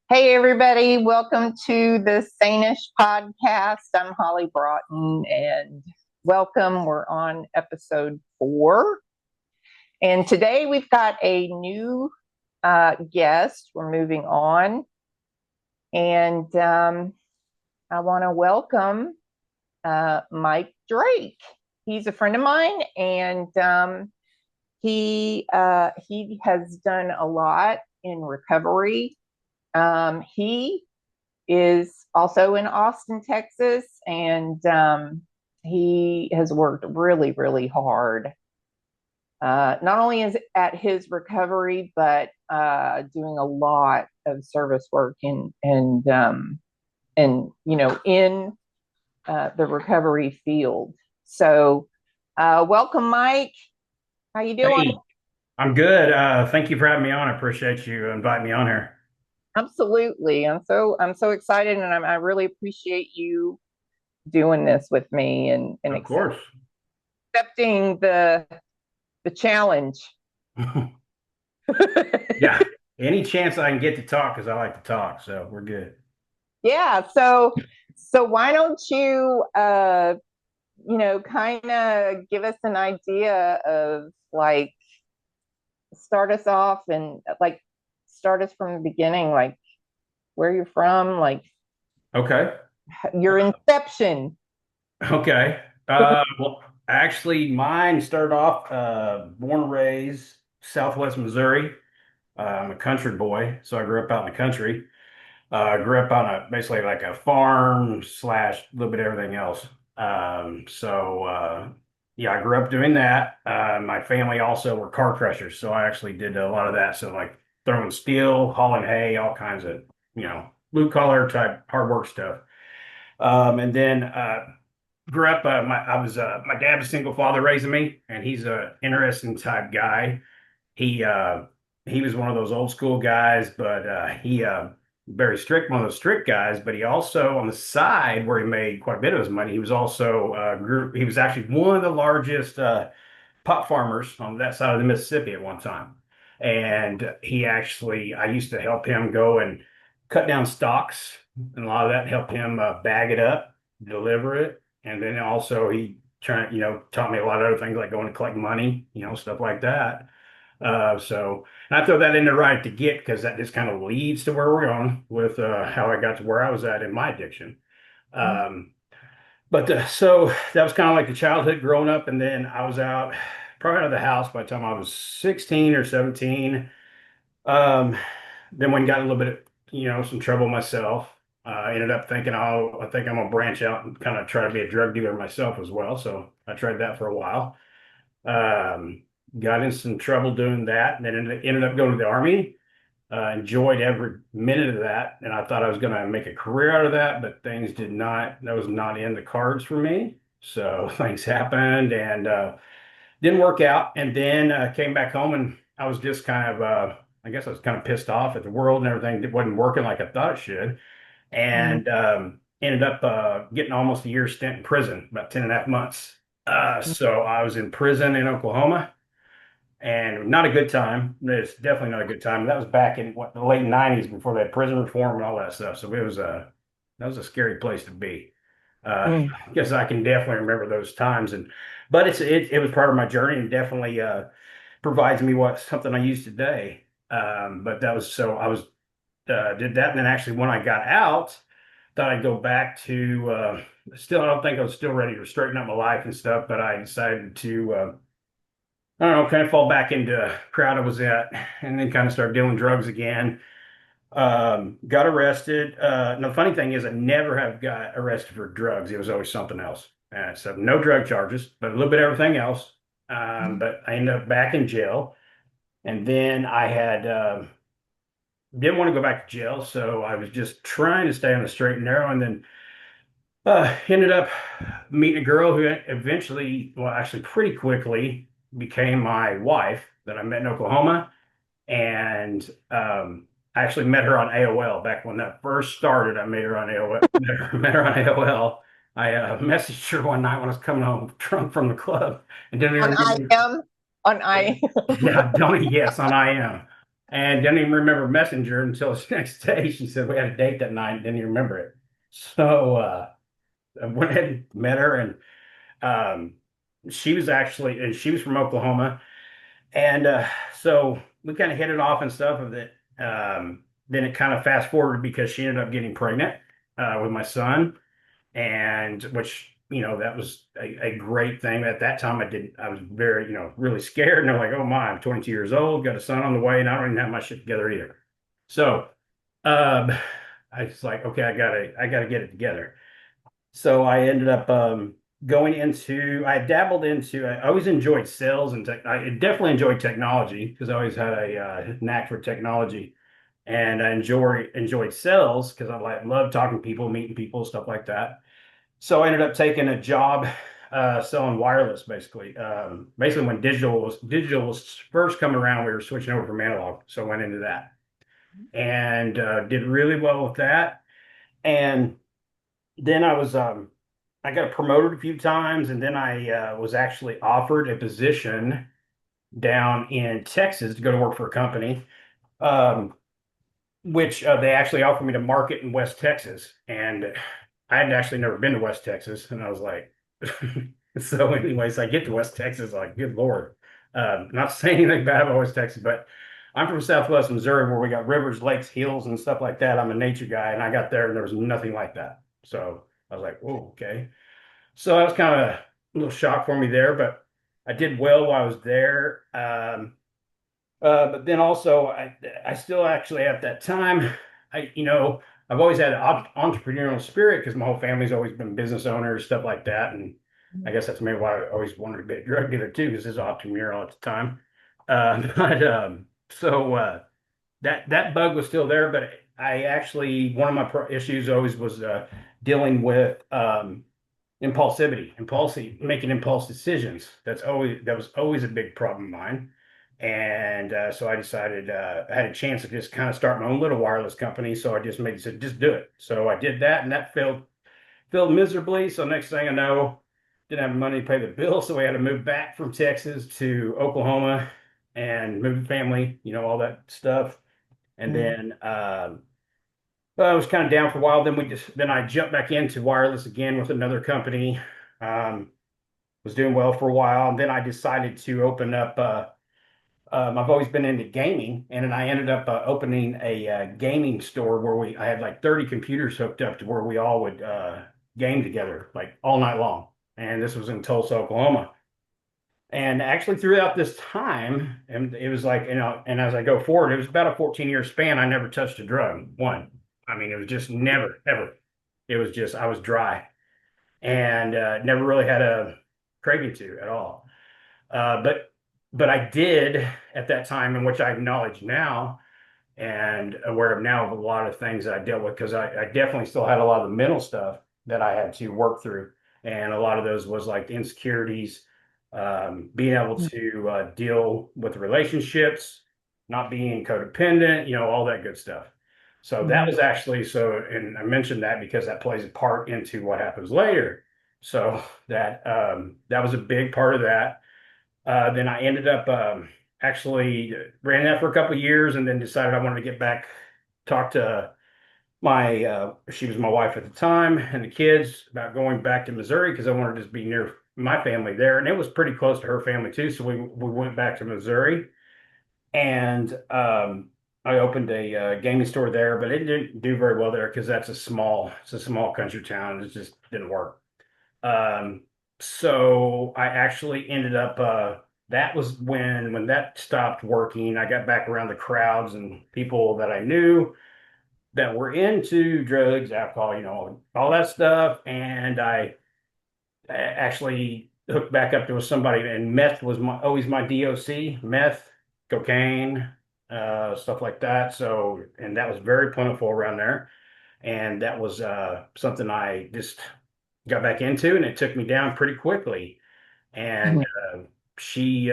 Hey, everybody, welcome to the Sane-ish podcast. I'm Holly Broughton and welcome. We're on episode 4. And today we've got a new guest. We're moving on. And I want to welcome Mike Drake. He's a friend of mine and he has done a lot in recovery. He is also in Austin, Texas, and he has worked really, really hard. Not only is at his recovery, but doing a lot of service work and in the recovery field. So, welcome, Mike. How you doing? Hey, I'm good. Thank you for having me on. I appreciate you inviting me on here. Absolutely. I'm so excited, and I really appreciate you doing this with me and Of course. accepting the challenge. Yeah. Any chance I can get to talk because I like to talk, so we're good. Yeah, so why don't you kind of give us an idea of like start us off and like start us from the beginning, like where you're from, like Okay. your inception. Okay. Well, actually, mine started off born and raised Southwest Missouri. I'm a country boy, so I grew up out in the country. I grew up on a basically like a farm slash a little bit of everything else. Yeah, I grew up doing that. My family also were car crushers, so I actually did a lot of that. So like throwing steel, hauling hay, all kinds of blue collar type hard work stuff. And then grew up. My dad was a single father raising me, and he's a interesting type guy. He uh he was one of those old school guys, but he very strict, one of those strict guys, but he also on the side where he made quite a bit of his money, he was also he was actually one of the largest pot farmers on that side of the Mississippi at one time. And I used to help him go and cut down stalks, and a lot of that helped him bag it up, deliver it. And then also taught me a lot of other things like going to collect money, stuff like that. And I throw that in there right to get because that just kind of leads to where we're going with how I got to where I was at in my addiction. Um, so that was kind of like the childhood growing up, and then I was probably out of the house by the time I was 16 or 17. Um, then when got a little bit of, some trouble myself, I ended up thinking, oh, I think I'm gonna branch out and kind of try to be a drug dealer myself as well. So I tried that for a while. Um, got in some trouble doing that, and then ended up going to the army. Enjoyed every minute of that, and I thought I was going to make a career out of that, but things did not. That was not in the cards for me. So things happened, and didn't work out. And then came back home, and I was just kind of, I guess I was kind of pissed off at the world and everything. It wasn't working like I thought it should, Mm-hmm. and ended up getting almost a year stint in prison, about 10 and a half months. So I was in prison in Oklahoma, and not a good time. It's definitely not a good time. That was back in the late 90s before they had prison reform and all that stuff. So that was a scary place to be. Mm-hmm. I guess I can definitely remember those times, but it was part of my journey and definitely provides me what something I use today. But that was so I was did that, and then actually when I got out, thought I'd go back to still I don't think I was still ready to straighten up my life and stuff, but I decided to I don't know, kind of fall back into a crowd I was at, and then kind of start dealing drugs again. Got arrested. And the funny thing is, I never have got arrested for drugs. It was always something else. So no drug charges, but a little bit of everything else. But I ended up back in jail, and then I had didn't want to go back to jail, so I was just trying to stay on the straight and narrow, and then ended up meeting a girl who eventually, well, actually pretty quickly became my wife that I met in Oklahoma. And I actually met her on AOL back when that first started. I met her on AOL. Met her on AOL. I messaged her one night when I was coming home drunk from the club and didn't On even I give am on I. yeah, don't yes on IM. and didn't even remember Messenger until the next day. She said we had a date that night, didn't even remember it. So I went ahead and met her, and um, she was from Oklahoma, and so we kind of hit it off and stuff of it. Then it kind of fast forwarded because she ended up getting pregnant with my son, and which that was a great thing. At that time, I was very really scared, and I'm like, oh my, I'm 22 years old, got a son on the way, and I don't even have my shit together either. So um, I was like, okay, I gotta get it together. So I ended up I dabbled into, I always enjoyed sales and tech. I definitely enjoyed technology because I always had a knack for technology. And I enjoyed sales because I love talking to people, meeting people, stuff like that. So I ended up taking a job selling wireless, basically. Basically, when digital was first coming around, we were switching over from analog. So I went into that and did really well with that. And then I got promoted a few times, and then I was actually offered a position down in Texas to go to work for a company, um, which they actually offered me to market in West Texas. And I had actually never been to West Texas, and I was like, so anyways, I get to West Texas, like, good Lord. Not saying anything bad about West Texas, but I'm from Southwest Missouri where we got rivers, lakes, hills, and stuff like that. I'm a nature guy, and I got there and there was nothing like that. So I was like, whoa, okay. So that was kind of a little shock for me there, but I did well while I was there. But then also, I still actually at that time, I've always had an entrepreneurial spirit because my whole family's always been business owners, stuff like that. And I guess that's maybe why I always wanted to be a drug dealer too, because it's entrepreneurial at the time. So that bug was still there, but I actually, one of my issues always was dealing with making impulse decisions. That was always a big problem of mine. And so I decided I had a chance to just kind of start my own little wireless company. So I just said, just do it. So I did that, and that failed miserably. So next thing I know, didn't have money to pay the bill, so we had to move back from Texas to Oklahoma and move the family, all that stuff. And Mm. then well, I was kind of down for a while. Then I jumped back into wireless again with another company. Um, was doing well for a while, and then I decided to open up. I've always been into gaming, and then I ended up opening a gaming store where I had like 30 computers hooked up to where we all would game together like all night long. And this was in Tulsa, Oklahoma. And actually, throughout this time, and it was like, and as I go forward, it was about a 14-year span. I never touched a drug. One. I mean, it was just never, ever. It was just, I was dry and never really had a craving to at all. Uh, but, but I did at that time, in which I acknowledge now and aware of now of a lot of things that I dealt with because I definitely still had a lot of the mental stuff that I had to work through. And a lot of those was like the insecurities, being able to deal with relationships, not being codependent, all that good stuff. So that Mhm. was actually and I mentioned that because that plays a part into what happens later. So that was a big part of that. Then I ended up actually ran that for a couple of years and then decided I wanted to get back, talk to she was my wife at the time and the kids about going back to Missouri because I wanted to just be near my family there. And it was pretty close to her family too. So we went back to Missouri and I opened a gaming store there, but it didn't do very well there because it's a small country town. It just didn't work. Um, so I actually ended up that was when that stopped working. I got back around the crowds and people that I knew that were into drugs, alcohol, all that stuff. And I actually hooked back up to somebody, and meth was always my DOC, meth, cocaine, stuff like that. So, and that was very plentiful around there. And that was something I just got back into, and it took me down pretty quickly. And Mhm. she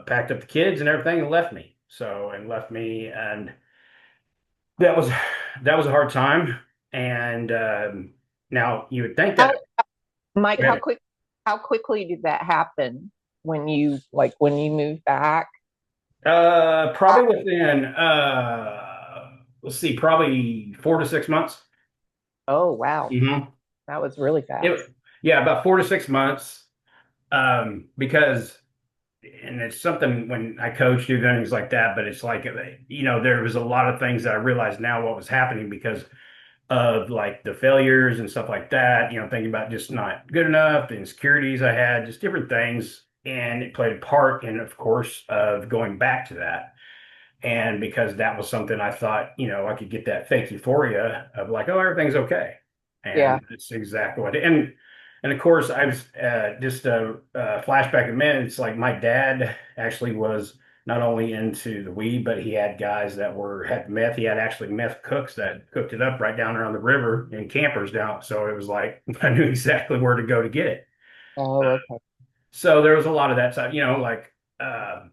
packed up the kids and everything and left me. And left me, and that was that was a hard time. And now you would think that How, Mike, that how quickly did that happen when you moved back? Probably within let's see, probably 4 to 6 months. Oh, wow. hmm That was really fast. It, yeah, about 4 to 6 months. Because and it's something when I coach, do things like that, but it's like there was a lot of things that I realized now what was happening because of like the failures and stuff like that, thinking about just not good enough, the insecurities I had, just different things. And it played a part in, of course, of going back to that. And because that was something I thought, I could get that fake euphoria of like, oh, everything's okay. Yeah. And it's exactly what, and of course, I was just a flashback a minute. It's like my dad actually was not only into the weed, but he had guys that had meth. He had actually meth cooks that cooked it up right down around the river and campers down. So it was like I knew exactly where to go to get it. Oh, okay. So there was a lot of that stuff, like uh,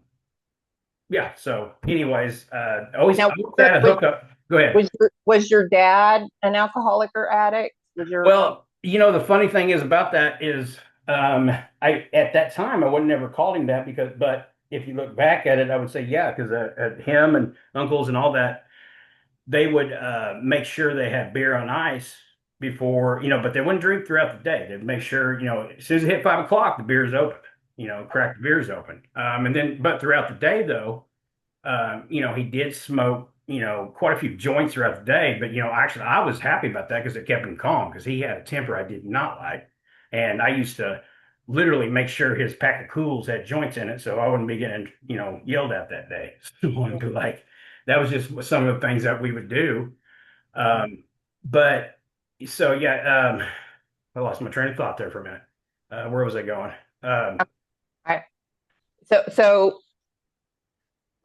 yeah. So, anyways, Now, I always had a hookup. Go ahead. was your dad an alcoholic or addict? Was your Well, the funny thing is about that is, I at that time I would never called him that but if you look back at it, I would say yeah, because him and uncles and all that, they would make sure they had beer on ice before, but they wouldn't drink throughout the day. They'd make sure, as soon as it hit 5 o'clock, the beer's open, crack the beer's open. And then, but throughout the day though. He did smoke, quite a few joints throughout the day, but actually I was happy about that because it kept him calm because he had a temper I did not like. And I used to literally make sure his pack of cools had joints in it so I wouldn't be getting, yelled at that day. So, like that was just some of the things that we would do. Um, but so yeah, I lost my train of thought there for a minute. Where was I going? Um, I,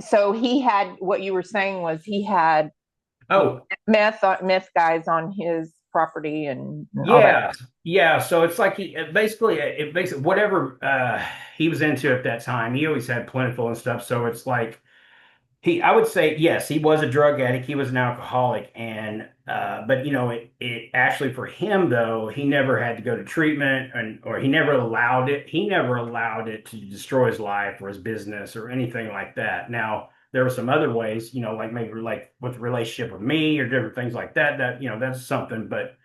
so he had what you were saying was he had oh, meth guys on his property and all that. Yeah, yeah. So it's like it basically whatever he was into at that time. He always had plentiful and stuff. So it's like I would say yes, he was a drug addict. He was an alcoholic, and but it actually for him though, he never had to go to treatment, or he never allowed it. He never allowed it to destroy his life or his business or anything like that. Now there were some other ways, like maybe like with the relationship with me or different things like that. That that's something, but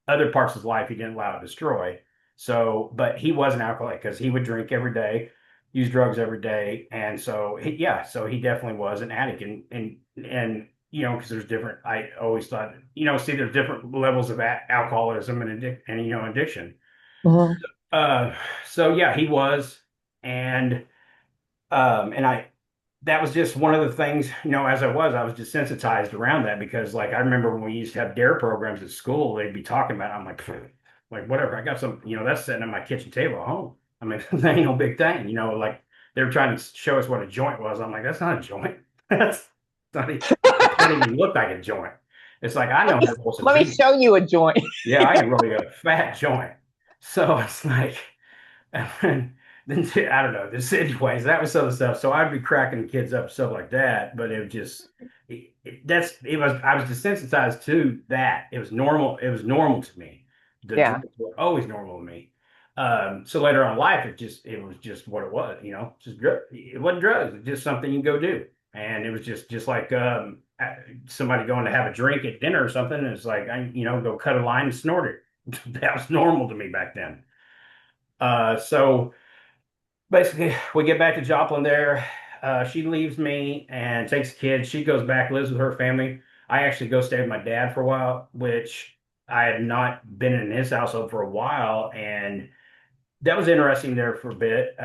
other parts of his life he didn't allow to destroy. So, but he was an alcoholic because he would drink every day, use drugs every day, and so yeah, so he definitely was an addict, and because there's different. I always thought, see, there's different levels of alcoholism and addiction. Mhm. Uh, so yeah, he was, and and I that was just one of the things, as I was desensitized around that because like I remember when we used to have dare programs at school, they'd be talking about it. I'm like, "Pfft, like whatever, I got some, that's sitting at my kitchen table at home. I mean, that ain't no big thing, like they were trying to show us what a joint was. I'm like, that's not a joint. That's not even, it doesn't even look like a joint. It's like I know how close to Let me be. show you a joint. Yeah, I can really a fat joint. So it's like and then I don't know. This anyways, that was some of the stuff. So I'd be cracking the kids up, stuff like that. But it was just it was I was desensitized to that. It was normal. It was normal to me. The Yeah. drugs were always normal to me. So later on in life, it was just what it was. Just it wasn't drugs. It's just something you go do. And it was just like somebody going to have a drink at dinner or something. And it's like I go cut a line and snort it. That was normal to me back then. So basically, we get back to Joplin there. She leaves me and takes the kids. She goes back, lives with her family. I actually go stay with my dad for a while, which I had not been in his household for a while. And that was interesting there for a bit.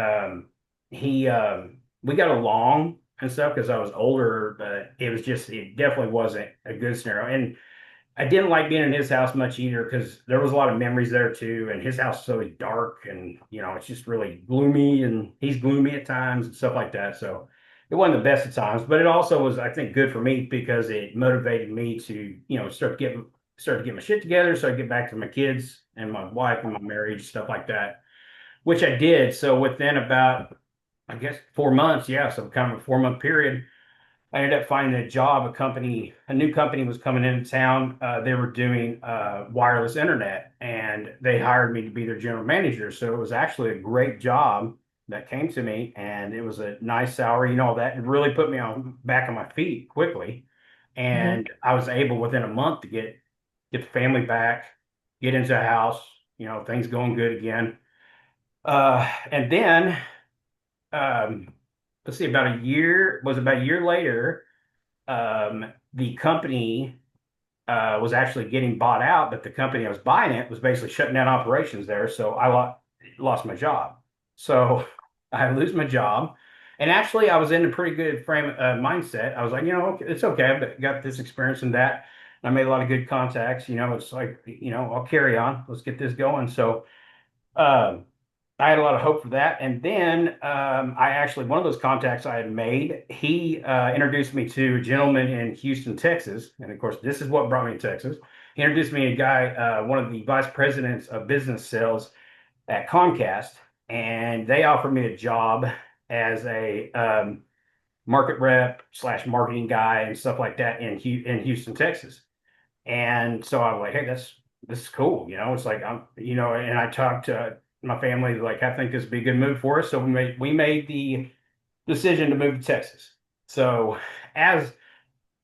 We got along and stuff because I was older, but it definitely wasn't a good scenario. And I didn't like being in his house much either because there was a lot of memories there too, and his house is so dark and it's just really gloomy, and he's gloomy at times and stuff like that. So it wasn't the best of times, but it also was, I think, good for me because it motivated me to start to get my shit together, so I get back to my kids and my wife and my marriage, stuff like that, which I did. So within about, I guess, 4 months, yeah, so kind of a 4 month period. I ended up finding a job. A new company was coming into town. They were doing wireless internet, and they hired me to be their general manager. So it was actually a great job. that came to me, and it was a nice salary, that really put me on back on my feet quickly. Mhm. And I was able within a month to get the family back, get into a house, things going good again. And then um, let's see, about a year later, the company was actually getting bought out, but the company I was buying it was basically shutting down operations there. So I lost my job. So I lose my job. And actually, I was in a pretty good mindset. I was like, okay, it's okay. I've got this experience and that. I made a lot of good contacts. It's like, I'll carry on. Let's get this going. So um, I had a lot of hope for that. And then I actually, one of those contacts I had made, he introduced me to a gentleman in Houston, Texas. And of course, this is what brought me to Texas. He introduced me to a guy, one of the vice presidents of business sales at Comcast. And they offered me a job as a market rep slash marketing guy and stuff like that in Houston, Texas. And so I was like, hey, this is cool. It's like and I talked to my family, like, I think this would be a good move for us. So we made the decision to move to Texas. So as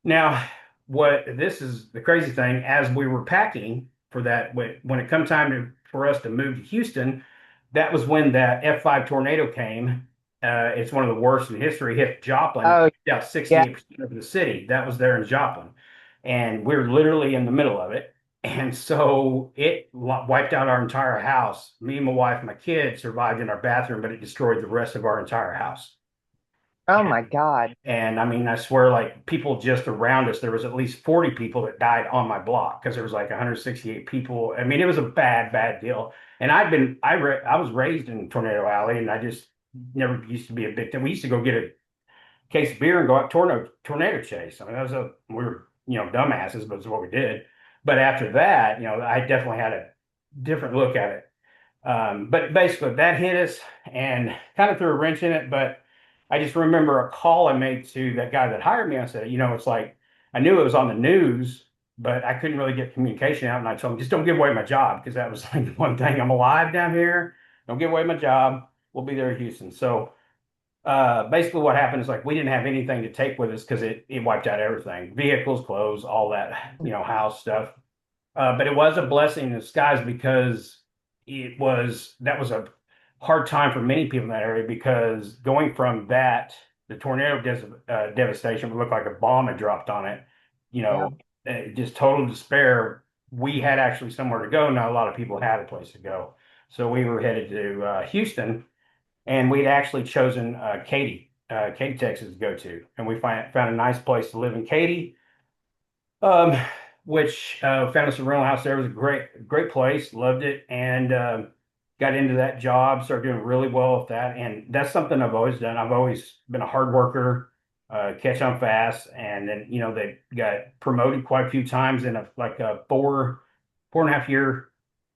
now, what this is the crazy thing, as we were packing for that, when it come time for us to move to Houston, that was when that F5 tornado came. It's one of the worst in history, hit Joplin, Oh, yeah, yeah. 68% of the city. That was there in Joplin. And we're literally in the middle of it. And so it wiped out our entire house. Me and my wife and my kids survived in our bathroom, but it destroyed the rest of our entire house. Oh my God. And I mean, I swear, like, people just around us, there was at least 40 people that died on my block because there was like 168 people. I mean, it was a bad, bad deal. And I was raised in Tornado Alley, and I just never used to be a big thing. We used to go get a case of beer and go out tornado chase. I mean, we were, dumbasses, but it's what we did. But after that, I definitely had a different look at it. But basically, that hit us and kind of threw a wrench in it. But I just remember a call I made to that guy that hired me. I said, it's like I knew it was on the news, but I couldn't really get communication out. And I told him, just don't give away my job, because that was like the one thing. I'm alive down here. Don't give away my job. We'll be there in Houston. So basically, what happened is, like, we didn't have anything to take with us because it wiped out everything, vehicles, clothes, all that, house stuff. But it was a blessing in disguise, because that was a hard time for many people in that area, because going from the tornado devastation would look like a bomb had dropped on it, Yeah. just total despair. We had actually somewhere to go. Not a lot of people had a place to go. So we were headed to Houston, and we'd actually chosen Katy, Texas to go to. And we found a nice place to live in Katy, um, which found us a rental house there. It was a great place, loved it, and got into that job, started doing really well with that. And that's something I've always done. I've always been a hard worker, catch on fast, and then they got promoted quite a few times in a 4.5 year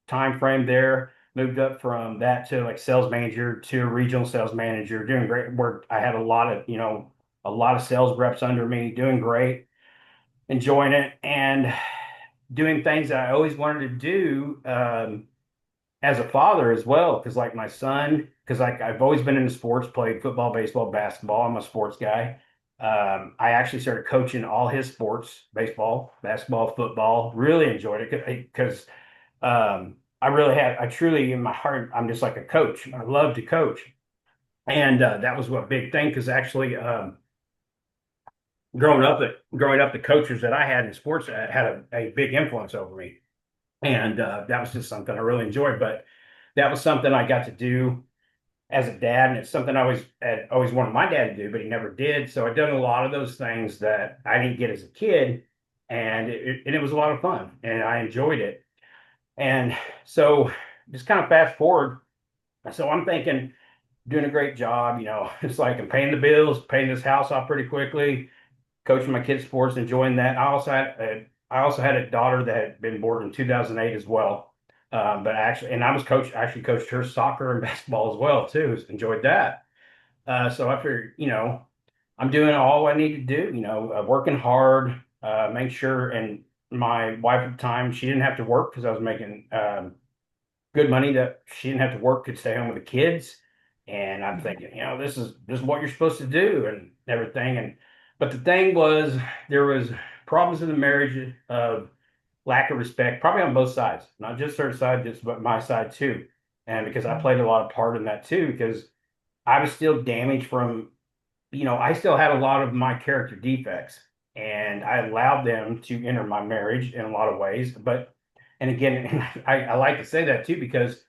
time frame there. Moved up from that to like sales manager to regional sales manager, doing great work. I had a lot of sales reps under me, doing great, enjoying it, and doing things that I always wanted to do as a father as well. Because like my son, because like I've always been into sports, played football, baseball, basketball. I'm a sports guy. I actually started coaching all his sports: baseball, basketball, football. Really enjoyed it because I truly, in my heart, I'm just like a coach. I love to coach. And that was a big thing, because actually, growing up, the coaches that I had in sports had a big influence over me. And that was just something I really enjoyed. But that was something I got to do as a dad, and it's something I always wanted my dad to do, but he never did. So I've done a lot of those things that I didn't get as a kid, and it was a lot of fun, and I enjoyed it. And so, just kind of fast forward. So I'm thinking, doing a great job. It's like I'm paying the bills, paying this house off pretty quickly, coaching my kids' sports, enjoying that. I also had a daughter that had been born in 2008 as well. But actually, and I actually coached her soccer and basketball as well too. Enjoyed that. So I figured, I'm doing all I need to do. Working hard, make sure. And my wife at the time, she didn't have to work because I was making good money, that she didn't have to work, could stay home with the kids. And I'm thinking, this is what you're supposed to do and everything. And but the thing was, there was problems in the marriage of lack of respect, probably on both sides, not just her side, just but my side too. And because I played a lot of part in that too, because I was still damaged from, I still had a lot of my character defects, and I allowed them to enter my marriage in a lot of ways. But, and again, I like to say that too, because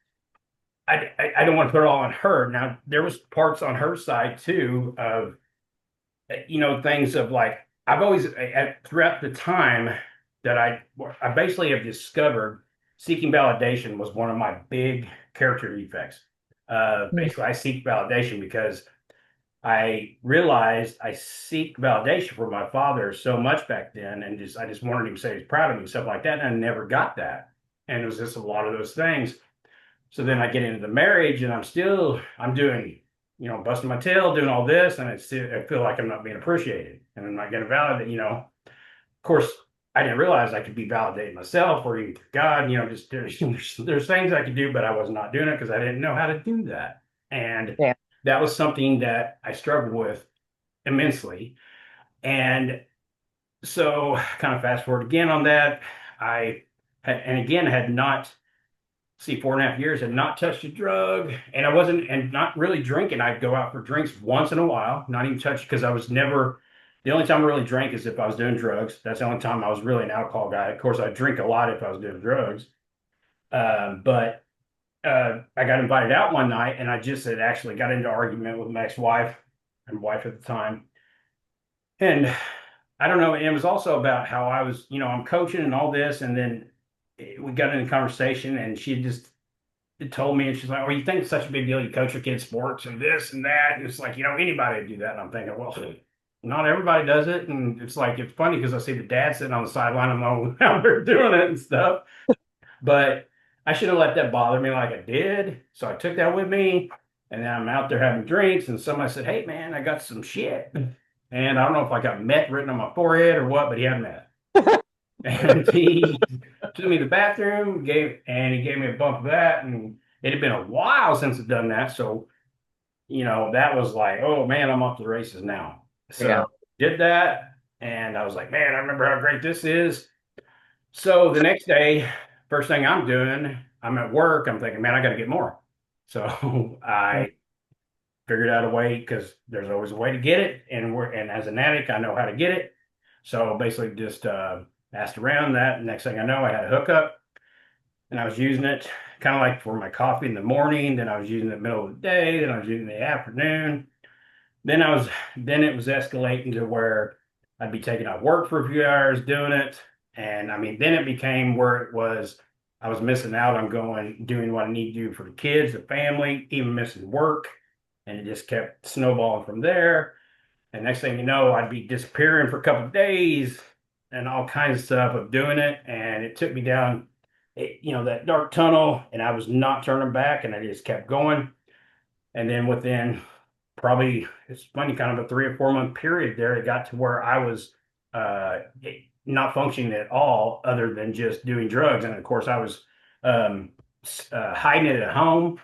I don't want to put it all on her. Now, there was parts on her side too of, things of like, I've always, throughout the time that I basically have discovered seeking validation was one of my big character defects. Basically, I seek validation because I realized I seek validation from my father so much back then, and I just wanted him to say he's proud of me, stuff like that, and I never got that. And it was just a lot of those things. So then I get into the marriage, and I'm doing, busting my tail, doing all this, and I feel like I'm not being appreciated, and I'm not getting validated. Of course, I didn't realize I could be validating myself or even God. Just there's things I could do, but I was not doing it because I didn't know how to do that, and Yeah. that was something that I struggled with immensely. And so, kind of fast forward again on that, I and again had not, see, 4.5 years, had not touched a drug, and I wasn't, and not really drinking. I'd go out for drinks once in a while, not even touch, because I was never, the only time I really drank is if I was doing drugs. That's the only time I was really an alcohol guy. Of course, I drink a lot if I was doing drugs. But I got invited out one night, and I just had actually got into argument with my ex-wife and wife at the time. And I don't know. And it was also about how I was, I'm coaching and all this. And then we got into conversation, and she just told me, and she's like, "Oh, you think it's such a big deal? You coach your kids' sports and this and that." And it's like, anybody would do that. And I'm thinking, well, not everybody does it. And it's like, it's funny because I see the dad sitting on the sideline and all how they're doing it and stuff. But I should have let that bother me like I did. So I took that with me. And then I'm out there having drinks, and somebody said, "Hey, man, I got some shit." And I don't know if I got meth written on my forehead or what, but he had meth. And he took me to the bathroom, he gave me a bump of that. And it had been a while since I'd done that. So, that was like, oh man, I'm off to the races now. Yeah. So did that. And I was like, man, I remember how great this is. So the next day, first thing I'm doing, I'm at work. I'm thinking, man, I got to get more. So I figured out a way, because there's always a way to get it. And as an addict, I know how to get it. So basically just asked around that. Next thing I know, I had a hookup, and I was using it kind of like for my coffee in the morning. Then I was using it in the middle of the day. Then I was using it in the afternoon. Then it was escalating to where I'd be taking off work for a few hours doing it. And I mean, then it became where it was, I was missing out on doing what I need to do for the kids, the family, even missing work. And it just kept snowballing from there. And next thing you know, I'd be disappearing for a couple of days and all kinds of stuff of doing it. And it took me down, that dark tunnel, and I was not turning back, and I just kept going. And then within probably, it's funny, kind of a 3 or 4 month period there, it got to where I was uh, not functioning at all other than just doing drugs. And of course, I was um, hiding it at home.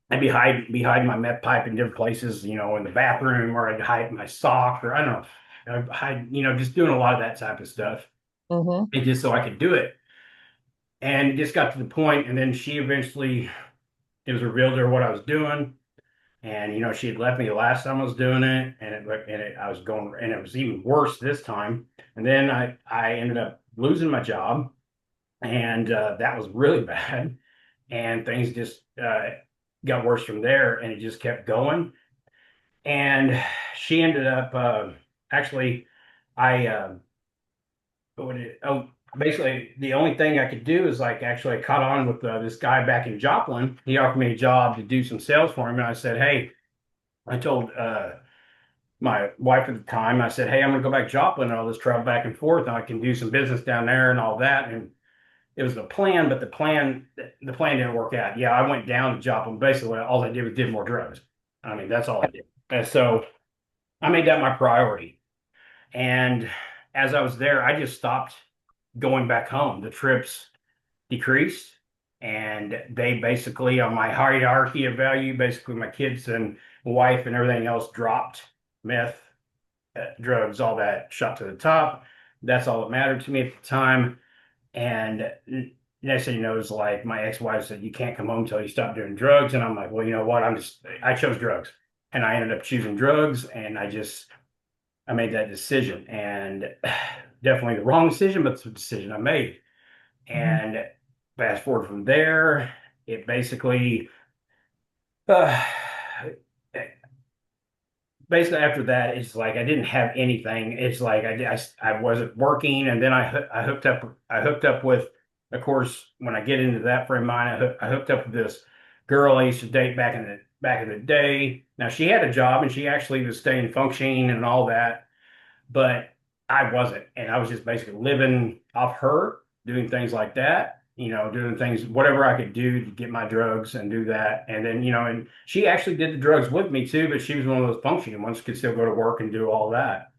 I'd be hiding my meth pipe in different places, in the bathroom, or I'd hide my sock, or I don't know. I'd hide, just doing a lot of that type of stuff. Mm-hmm. And just so I could do it. And it just got to the point, and then she eventually, it was revealed to her what I was doing. And she had left me the last time I was doing it, I was going, and it was even worse this time. And then I ended up losing my job, and that was really bad. And things just got worse from there, and it just kept going. And she ended up actually, I basically the only thing I could do is like actually I caught on with this guy back in Joplin. He offered me a job to do some sales for him, and I said, hey, I told my wife at the time, I said, hey, I'm gonna go back to Joplin and I'll just travel back and forth, and I can do some business down there and all that. And it was the plan, but the plan didn't work out. Yeah, I went down to Joplin. Basically, all I did was did more drugs. I mean, that's all I did. And so I made that my priority. And as I was there, I just stopped going back home. The trips decreased. And they basically, on my hierarchy of value, basically my kids and wife and everything else dropped meth, drugs, all that shot to the top. That's all that mattered to me at the time. And next thing you know, is like my ex-wife said, you can't come home until you stop doing drugs. And I'm like, well, you know what? I chose drugs and I ended up choosing drugs. And I made that decision, and definitely the wrong decision, but it's a decision I made. Mhm. And fast forward from there, it basically, uh, basically after that, it's like I didn't have anything. It's like I wasn't working, and then I hooked up with, of course, when I get into that frame of mind, I hooked up with this girl I used to date back in the day. Now she had a job and she actually was staying functioning and all that, but I wasn't. And I was just basically living off her, doing things like that, doing things, whatever I could do to get my drugs and do that. And then, and she actually did the drugs with me too, but she was one of those functioning ones, could still go to work and do all that.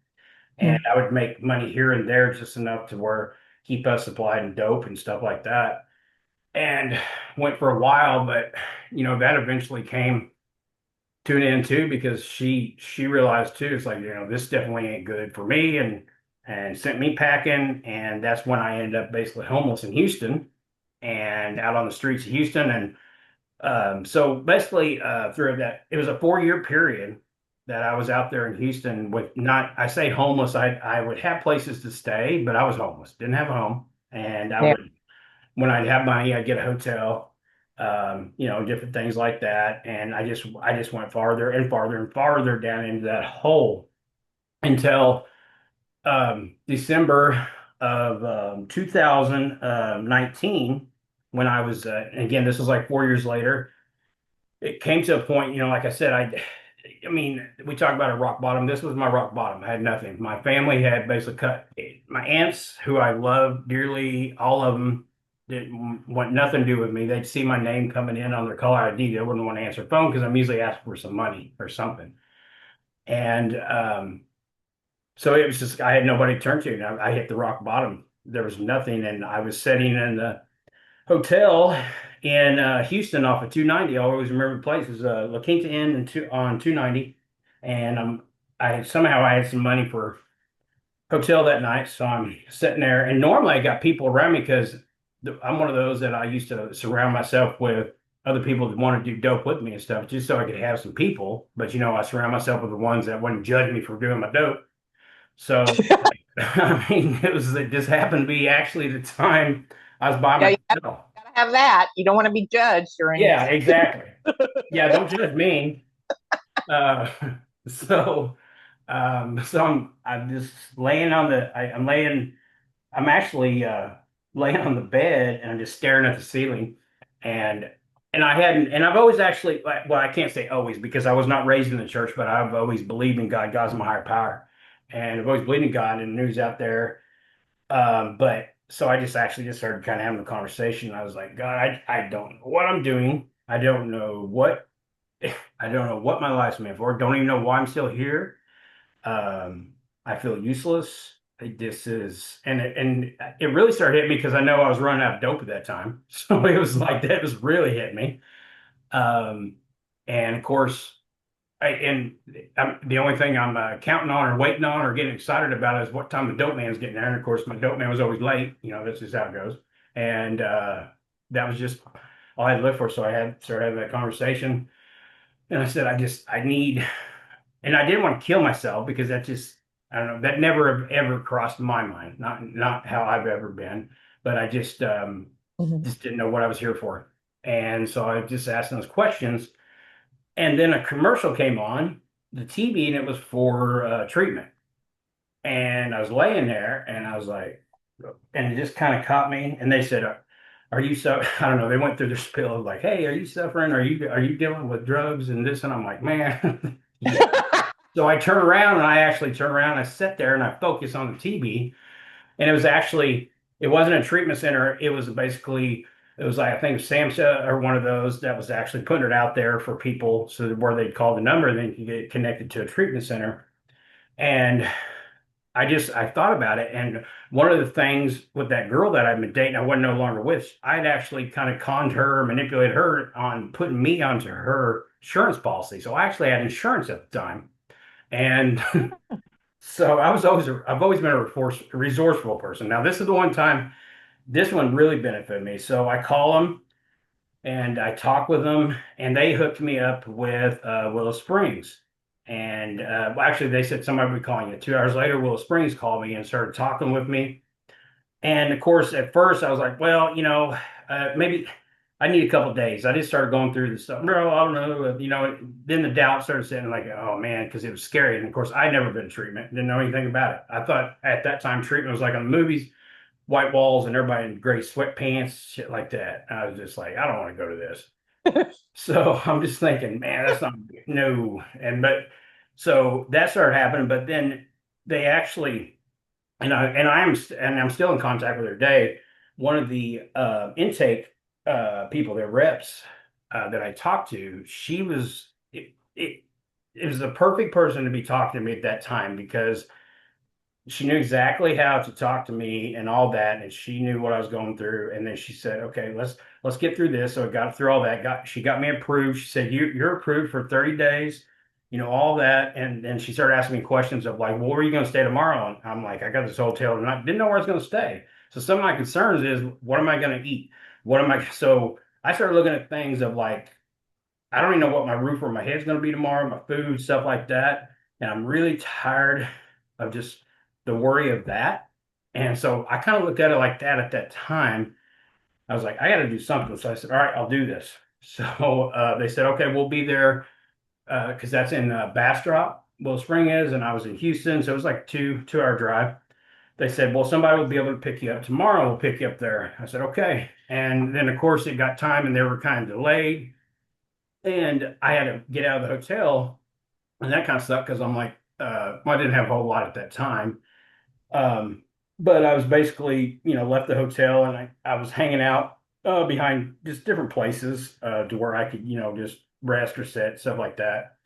And Mhm. I would make money here and there just enough to where keep us supplied in dope and stuff like that. And went for a while, but that eventually came tune in too because she realized too it's like this definitely ain't good for me and sent me packing, and that's when I ended up basically homeless in Houston and out on the streets of Houston. And so basically through that it was a 4 year period that I was out there in Houston with, not, I say homeless, I would have places to stay, but I was homeless, didn't have a home. And I Yeah. would, when I'd have money, I'd get a hotel, different things like that. And I just went farther and farther and farther down into that hole until December of 2019, when I was, again, this was like 4 years later. It came to a point, like I said, I mean, we talk about a rock bottom. This was my rock bottom. I had nothing. My family had basically cut. My aunts, who I love dearly, all of them didn't want nothing to do with me. They'd see my name coming in on their caller ID. They wouldn't want to answer the phone because I'm usually asking for some money or something. And so it was just, I had nobody to turn to. And I hit the rock bottom. There was nothing. And I was sitting in the hotel in Houston off of 290. I always remember the place. It was La Quinta Inn on 290. And I had some money for hotel that night. So I'm sitting there. And normally I got people around me because I'm one of those that I used to surround myself with other people that want to do dope with me and stuff, just so I could have some people. But, I surround myself with the ones that wouldn't judge me for doing my dope. So, I mean, it just happened to be actually the time I was by Yeah, you myself. gotta have that. You don't want to be judged or Yeah, anything. exactly. Yeah, don't judge me. Uh, so, I'm just laying I'm actually laying on the bed and I'm just staring at the ceiling, and and I've always actually, well, I can't say always because I was not raised in the church, but I've always believed in God. God's my higher power, and I've always believed in God and news out there. But so I just actually just started kind of having a conversation. I was like, God, I don't know what I'm doing. I don't know what my life's meant for. Don't even know why I'm still here. Um, I feel useless. This is, and it really started hitting me because I know I was running out of dope at that time. So it was like that was really hit me. Um, and of course, the only thing I'm counting on or waiting on or getting excited about is what time the dope man's getting there. And of course, my dope man was always late. That's just how it goes. And that was just all I had to live for. So I had started having that conversation, and I said, I need, and I didn't want to kill myself because that just, I don't know, that never ever crossed my mind. Not how I've ever been, but I Mhm. just didn't know what I was here for. And so I just asked those questions, and then a commercial came on the TV, and it was for treatment. And I was laying there, and I was like, and it just kind of caught me. And they said, "Are you so?" I don't know. They went through their spiel of like, "Hey, are you suffering? Are you dealing with drugs and this?" And I'm like, "Man, yeah." So I turn around, and I actually turn around, and I sit there, and I focus on the TV. And it wasn't a treatment center. It was like, I think SAMHSA or one of those that was actually putting it out there for people, so that where they'd call the number and then you could get connected to a treatment center. And I thought about it, and one of the things with that girl that I've been dating, I wasn't no longer with, I'd actually kind of conned her, manipulated her on putting me onto her insurance policy. So I actually had insurance at the time, and so I've always been a resourceful person. Now this is the one time this one really benefited me. So I call them and I talked with them, and they hooked me up with Willow Springs. And well, actually, they said somebody would be calling you. 2 hours later, Willow Springs called me and started talking with me. And of course, at first, I was like, well, maybe I need a couple of days. I just started going through this stuff. Bro, I don't know. Then the doubt started setting like, oh man, because it was scary. And of course, I'd never been to treatment, didn't know anything about it. I thought at that time treatment was like on the movies, white walls and everybody in gray sweatpants, shit like that. I was just like, I don't want to go to this. So I'm just thinking, man, that's not no. So that started happening, but then they actually, and I'm still in contact with her today. One of the intake people, their reps that I talked to, it was the perfect person to be talking to me at that time because she knew exactly how to talk to me and all that, and she knew what I was going through. And then she said, "Okay, let's get through this." So I got through all that. She got me approved. She said, "You're approved for 30 days." All that. And then she started asking me questions of like, well, "Where are you going to stay tomorrow?" And I'm like, "I got this hotel," and I didn't know where I was going to stay. So some of my concerns is, what am I going to eat? What am I? So I started looking at things of like, I don't even know what my roof or my head's going to be tomorrow, my food, stuff like that. And I'm really tired of just the worry of that. And so I kind of looked at it like that at that time. I was like, I got to do something. So I said, all right, I'll do this. So they said, okay, we'll be there because that's in Bastrop, Willow Spring is, and I was in Houston. So it was like a 2 hour drive. They said, well, somebody will be able to pick you up tomorrow. We'll pick you up there. I said, okay. And then, of course, it got time and they were kind of delayed. And I had to get out of the hotel and that kind of stuff because I'm like, well, I didn't have a whole lot at that time. Um, but I was basically, left the hotel and I was hanging out behind just different places to where I could, just rest or sit, stuff like that.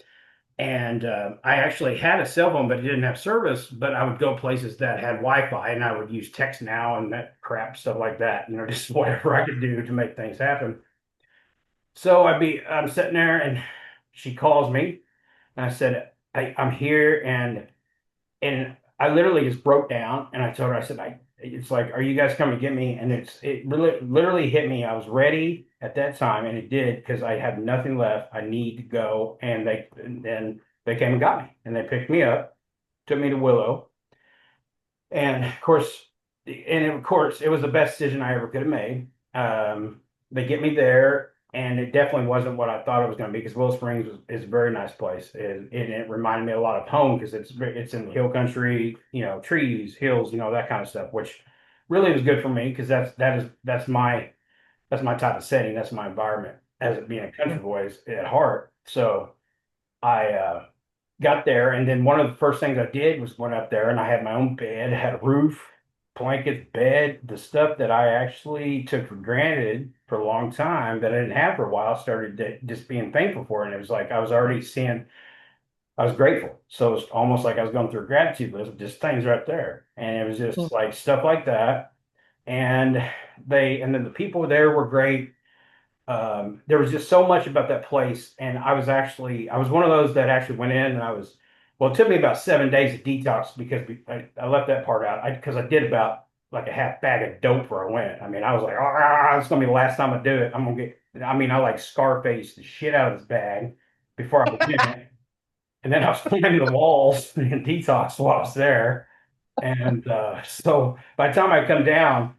And I actually had a cell phone, but it didn't have service. But I would go places that had Wi-Fi and I would use text now and that crap, stuff like that, just whatever I could do to make things happen. So I'm sitting there and she calls me and I said, I'm here and I literally just broke down and I told her, I said, it's like, are you guys coming to get me? And it really literally hit me. I was ready at that time and it did because I had nothing left. I need to go. And then they came and got me and they picked me up, took me to Willow. And of course, it was the best decision I ever could have made. They get me there, and it definitely wasn't what I thought it was going to be because Willow Springs is a very nice place, and it reminded me a lot of home because it's in the hill country, trees, hills, that kind of stuff, which really was good for me because that's my type of setting, that's my environment as being a country boy at heart. So I got there, and then one of the first things I did was went up there, and I had my own bed, had a roof, blankets, bed, the stuff that I actually took for granted for a long time that I didn't have for a while. Started just being thankful for it, and it was like I was already seeing. I was grateful, so it's almost like I was going through a gratitude list of just things right there, and it was just like stuff like that. And and then the people there were great. There was just so much about that place. And I was one of those that actually went in and well, it took me about 7 days of detox because I left that part out. Because I did about like a half bag of dope before I went. I mean, I was like, it's going to be the last time I do it. I'm going to I like Scarface the shit out of this bag before I went in. And then I was climbing the walls and detox while I was there. And so by the time I come down,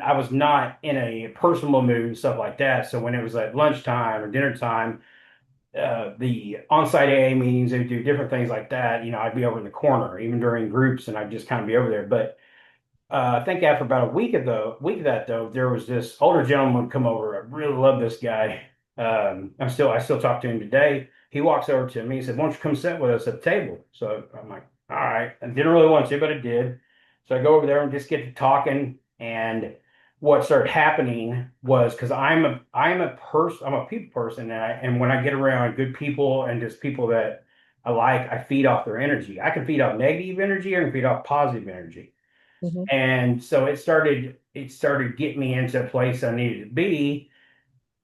I was not in a personal mood and stuff like that. So when it was at lunchtime or dinner time, the on-site AA meetings, they would do different things like that. I'd be over in the corner, even during groups, and I'd just kind of be over there. But I think after about a week of that though, there was this older gentleman come over. I really love this guy. I still talk to him today. He walks over to me. He said, "Why don't you come sit with us at the table?" So I'm like, "All right." I didn't really want to, but I did. So I go over there and just get to talking. And what started happening was because I'm a people person, and when I get around good people and just people that I feed off their energy. I can feed off negative energy or I can feed off positive energy. Mhm. And so it started getting me into a place I needed to be.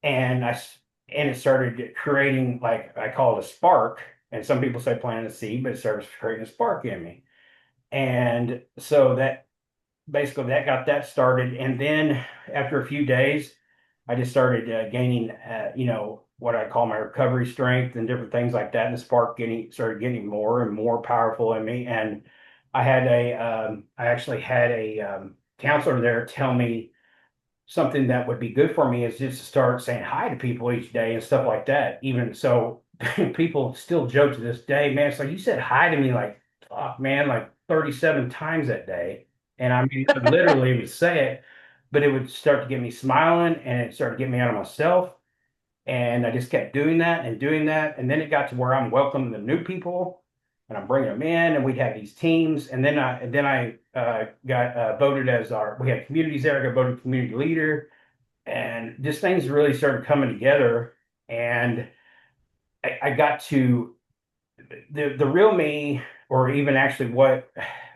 And and it started creating, like I call it a spark. And some people say planting a seed, but it started creating a spark in me. And so that basically that got that started. And then after a few days, I just started gaining, what I call my recovery strength and different things like that. And the spark started getting more and more powerful in me. And I actually had a counselor there tell me something that would be good for me is just to start saying hi to people each day and stuff like that. Even so, people still joke to this day, man. It's like you said hi to me like, fuck, man, like 37 times that day. And I mean, I literally would say it, but it would start to get me smiling and it started to get me out of myself. And I just kept doing that and doing that. And then it got to where I'm welcoming the new people and I'm bringing them in and we'd have these teams. And then I got voted as we had communities there. I got voted community leader and just things really started coming together. And I got to the real me, or even actually what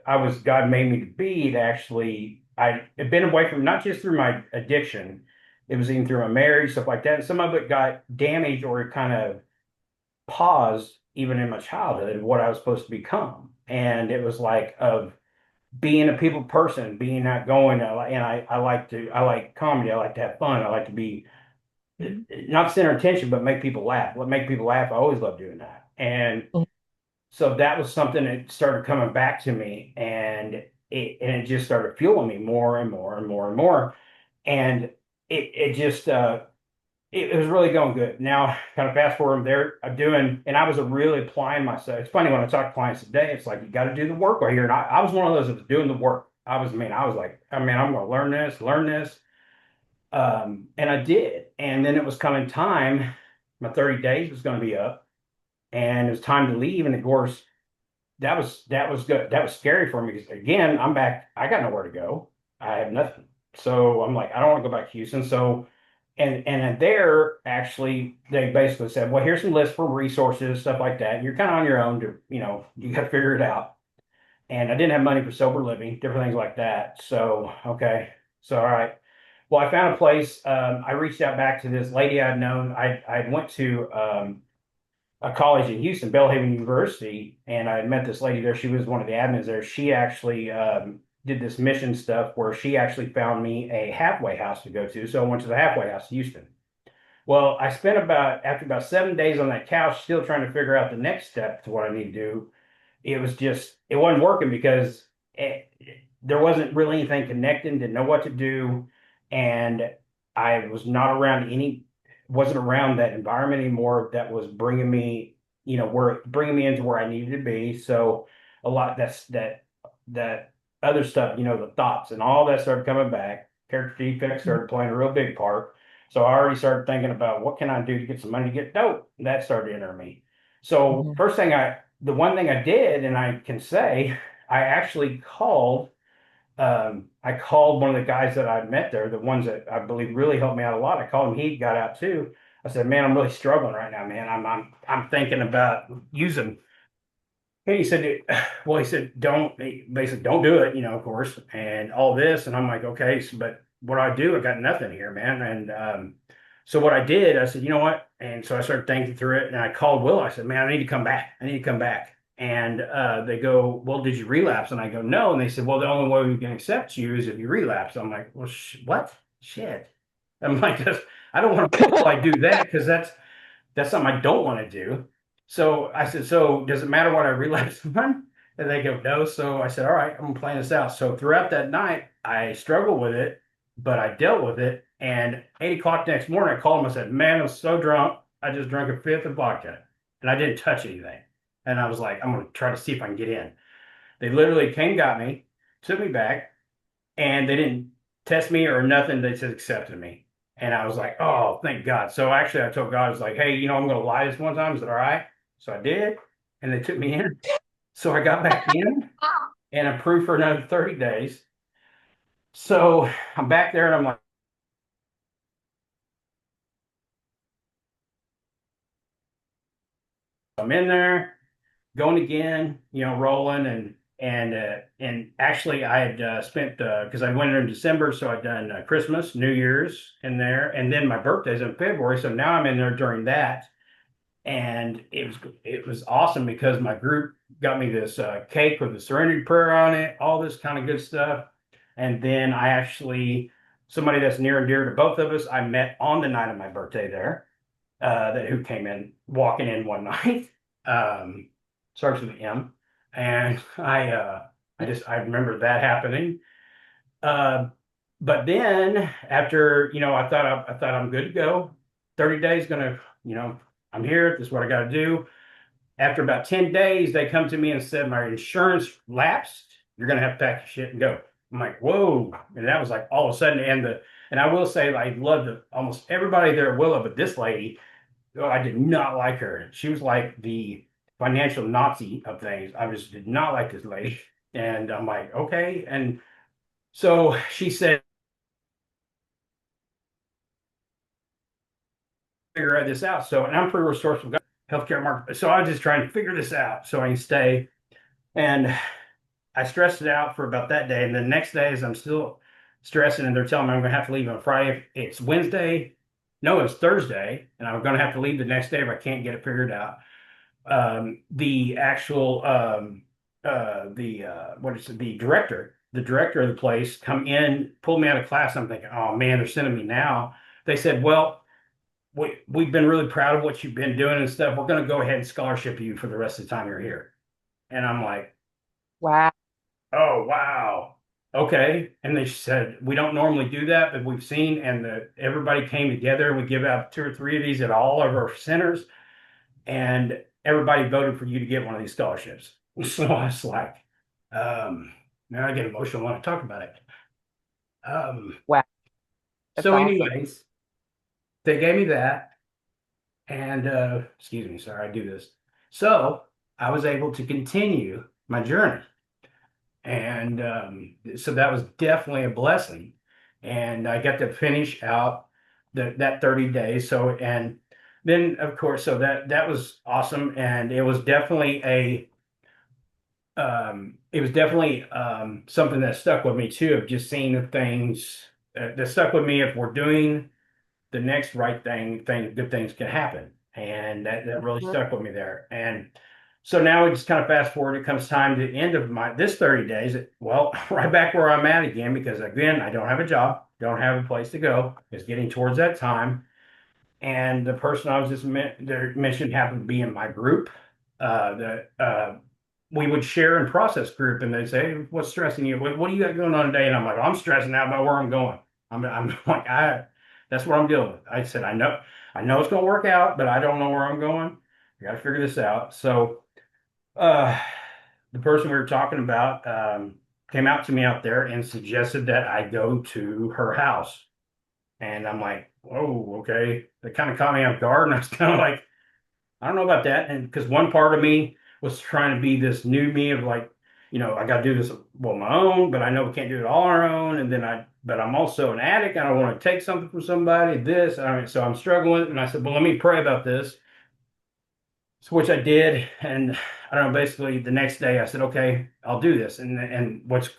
God made me to be, to actually, I had been away from not just through my addiction, it was even through my marriage, stuff like that. And some of it got damaged or kind of paused even in my childhood, what I was supposed to become. And it was like of being a people person, being outgoing, I like comedy, I like to have fun, I like to be Mhm. not center attention, but make people laugh. Make people laugh. I always love doing that. And Mhm. so that was something that started coming back to me, and it just started fueling me more and more and more and more. And it just it was really going good. Now, kind of fast forward, I'm doing, and I was really applying myself. It's funny when I talk to clients today, it's like you got to do the work right here. And I was one of those that was doing the work. I was like, I mean, I'm going to learn this. And I did. And then it was coming time, my 30 days was going to be up, and it was time to leave. And of course, that was good. That was scary for me because again, I'm back. I got nowhere to go. I have nothing. So I'm like, I don't want to go back to Houston. So and there actually they basically said, well, here's some lists for resources, stuff like that. And you're kind of on your own to, you got to figure it out. And I didn't have money for sober living, different things like that. So okay. So all right. Well, I found a place. I reached out back to this lady I'd known. I went to a college in Houston, Belhaven University, and I met this lady there. She was one of the admins there. She actually did this mission stuff where she actually found me a halfway house to go to. So I went to the halfway house in Houston. Well, I spent after about 7 days on that couch, still trying to figure out the next step to what I need to do. It wasn't working because there wasn't really anything connecting, didn't know what to do. And I was not around wasn't around that environment anymore that was bringing me, bringing me into where I needed to be. So a lot that other stuff, the thoughts and all that started coming back. Character defects started playing a real big part. So I already started thinking about what can I do to get some money to get dope. That started entering me. So Mhm. the one thing I did, and I can say, I actually I called one of the guys that I met there, the ones that I believe really helped me out a lot. I called him, he got out too. I said, man, I'm really struggling right now, man. I'm thinking about using. And he said, well, he said, don't, basically, don't do it, of course, and all this. And I'm like, okay, so, but what I do, I got nothing here, man. And so what I did, I said, you know what? And so I started thinking through it and I called Will. I said, man, I need to come back. I need to come back. And they go, well, did you relapse? And I go, no. And they said, well, the only way we can accept you is if you relapse. I'm like, well, what? Shit. I'm like, I don't want to wait till I do that because that's something I don't want to do. So I said, so does it matter what I relapse on? And they go, no. So I said, all right, I'm gonna plan this out. So throughout that night, I struggled with it, but I dealt with it. And 8 o'clock next morning, I called them. I said, man, I was so drunk. I just drank a fifth of vodka and I didn't touch anything. And I was like, I'm gonna try to see if I can get in. They literally came, got me, took me back, and they didn't test me or nothing. They just accepted me. And I was like, oh, thank God. So actually, I told God, I was like, hey, I'm going to lie this one time. Is it all right? So I did. And they took me in. So I got back in and approved for another 30 days. So I'm back there and I'm like, I'm in there. going again, rolling and actually I had spent because I went in December, so I'd done Christmas, New Year's in there, and then my birthday's in February, so now I'm in there during that, and it was awesome because my group got me this cake with the Serenity Prayer on it, all this kind of good stuff, and then I actually somebody that's near and dear to both of us I met on the night of my birthday there that who came in walking in one night. Um, Starts with an M, and I remember that happening. Uh, but then after I thought I'm good to go. 30 days gonna I'm here. This is what I got to do. After about 10 days, they come to me and said my insurance lapsed. You're gonna have to pack your shit and go. I'm like, whoa. And that was like all of a sudden. And I will say I loved almost everybody there at Willow, but this lady, oh, I did not like her. She was like the financial Nazi of things. I just did not like this lady. And I'm like, okay. And so she said, figure this out. So, and I'm pretty resourceful guy, healthcare market. So I was just trying to figure this out so I can stay. And I stressed it out for about that day. And the next day, as I'm still stressing, and they're telling me I'm going to have to leave on Friday. It's Wednesday. No, it's Thursday. And I'm going to have to leave the next day if I can't get it figured out. The actual the director of the place come in, pulled me out of class. I'm thinking, oh man, they're sending me now. They said, well, we've been really proud of what you've been doing and stuff. We're going to go ahead and scholarship you for the rest of the time you're here. And I'm like, Wow. oh wow, okay. And they said we don't normally do that, but we've seen, and everybody came together, and we give out 2 or 3 of these at all of our centers, and everybody voted for you to get one of these scholarships. So I was like, now I get emotional when I talk about it. Um, Wow. That's so, awesome. anyways, they gave me that, and excuse me, sorry, I do this. So I was able to continue my journey, and so that was definitely a blessing. And I got to finish out that 30 days. So, and then of course, so that was awesome, and it was definitely something that stuck with me too, of just seeing the things that stuck with me. If we're doing the next right thing, good things can happen, and that really Mhm. stuck with me there. And so now we just kind of fast forward. It comes time to the end of my this 30 days. Well, right back where I'm at again, because again, I don't have a job, don't have a place to go. It's getting towards that time, and the person I was just their mission happened to be in my group. That We would share and process group, and they'd say, hey, "What's stressing you? What do you got going on today?" And I'm like, "I'm stressing out about where I'm going. I'm like, that's what I'm dealing with." I said, I know it's going to work out, but I don't know where I'm going. I got to figure this out." So, uh, the person we were talking about came out to me out there and suggested that I go to her house. And I'm like, "Oh, okay." That kind of caught me off guard, and I was kind of like, I don't know about that. And because one part of me was trying to be this new me of like, I got to do this on my own, but I know we can't do it all on our own. And then but I'm also an addict. I don't want to take something from somebody. So I'm struggling. And I said, well, let me pray about this. So which I did. And I don't know, basically the next day I said, okay, I'll do this. And what's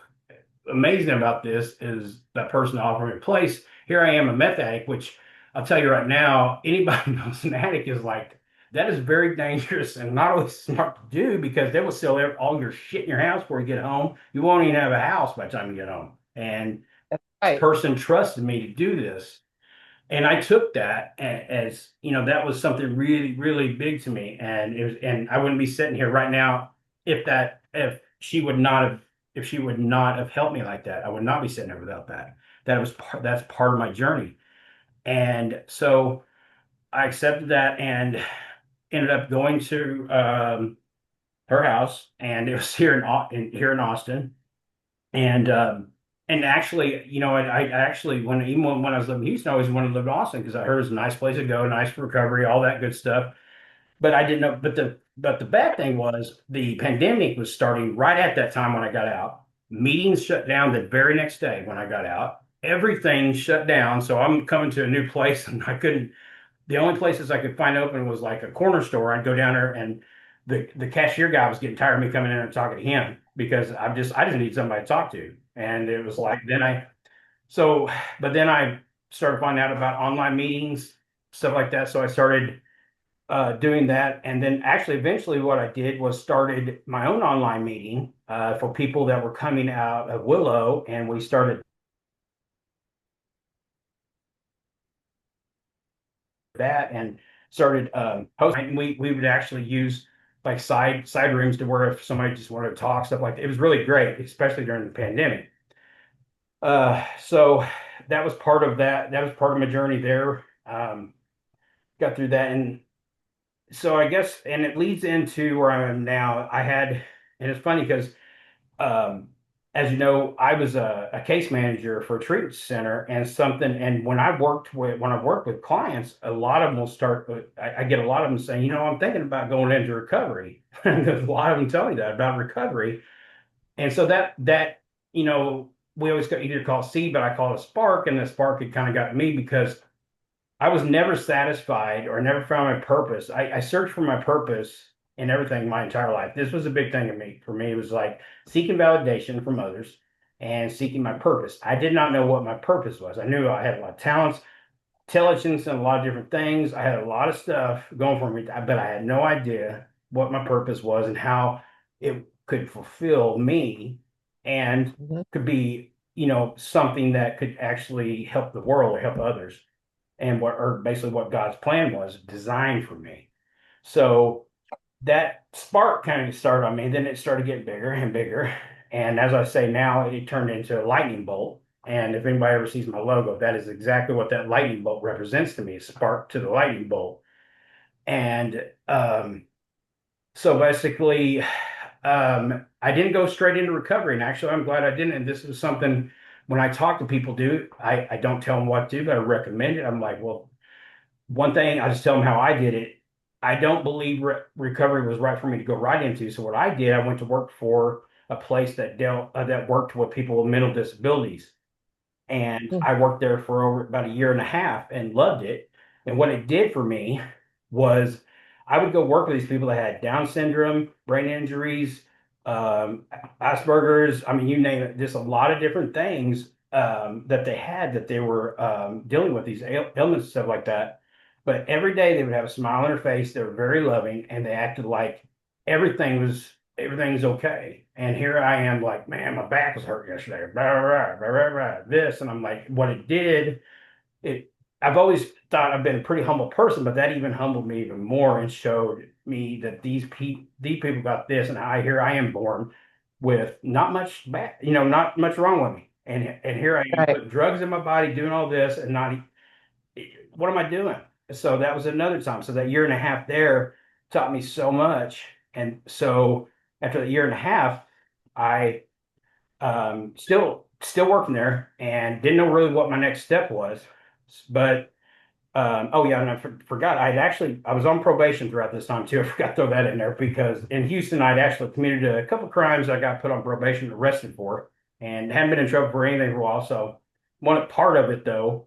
amazing about this is that person offered me a place. Here I am, a meth addict, which I'll tell you right now, anybody who knows an addict is like, that is very dangerous and not always smart to do, because they will sell all your shit in your house before you get home. You won't even have a house by the time you get home. And That's this right. person trusted me to do this. And I took that as, that was something really, really big to me. And I wouldn't be sitting here right now if she would not have helped me like that. I would not be sitting there without that. That's part of my journey. And so I accepted that and ended up going to her house, and it was here in Austin. And actually, I actually even when I was living in Houston, I always wanted to live in Austin because I heard it was a nice place to go, nice for recovery, all that good stuff. But I didn't know. But the bad thing was the pandemic was starting right at that time when I got out. Meetings shut down the very next day when I got out. Everything shut down. So I'm coming to a new place, and I couldn't. The only places I could find open was like a corner store. I'd go down there, and the cashier guy was getting tired of me coming in and talking to him because I just need somebody to talk to. And it was like so but then I started finding out about online meetings, stuff like that. So I started doing that. And then actually, eventually, what I did was started my own online meeting for people that were coming out of Willow, and we started that and started hosting. We would actually use like side rooms to where if somebody just wanted to talk stuff like that. It was really great, especially during the pandemic. So that was part of that. That was part of my journey there. Got through that, and so I guess, and it leads into where I am now. And it's funny because, um, as you know, I was a case manager for a treatment center and when I worked with clients, a lot of them will start, I get a lot of them saying, I'm thinking about going into recovery. There's a lot of them tell me that about recovery. And so we always either call seed, but I call it a spark. And the spark had kind of got me because I was never satisfied or never found my purpose. I searched for my purpose in everything my entire life. This was a big thing to me. For me, it was like seeking validation from others and seeking my purpose. I did not know what my purpose was. I knew I had a lot of talents, intelligence, and a lot of different things. I had a lot of stuff going for me, but I had no idea what my purpose was and how it could fulfill me and Mhm. could be, something that could actually help the world or help others and or basically what God's plan was designed for me. So that spark kind of started on me, and then it started getting bigger and bigger. And as I say now, it turned into a lightning bolt. And if anybody ever sees my logo, that is exactly what that lightning bolt represents to me, a spark to the lightning bolt. And so basically, I didn't go straight into recovery. And actually, I'm glad I didn't. And this is something when I talk to people, I don't tell them what to do, but I recommend it. I'm like, well, one thing I just tell them how I did it. I don't believe recovery was right for me to go right into. So what I did, I went to work for a place that worked with people with mental disabilities, and Mm. I worked there for over about a year and a half and loved it. And what it did for me was I would go work with these people that had Down syndrome, brain injuries, um, Asperger's. I mean, you name it, just a lot of different things that they had that they were dealing with these ailments and stuff like that. But every day they would have a smile on their face. They were very loving, and they acted like everything's okay. And here I am, like, man, my back was hurt yesterday. Blah, blah, blah, blah, blah, this, and I'm like, what it did, it. I've always thought I've been a pretty humble person, but that even humbled me even more and showed me that these people got this, and I am born with not much bad, not much wrong with me, and here I am Right. putting drugs in my body, doing all this, and not what am I doing? So that was another time. So that year and a half there taught me so much. And so after the year and a half, I still working there and didn't know really what my next step was. But oh yeah, and forgot I was on probation throughout this time too. I forgot to throw that in there because in Houston I'd actually committed a couple of crimes I got put on probation and arrested for, and hadn't been in trouble for anything for a while. So one part of it though,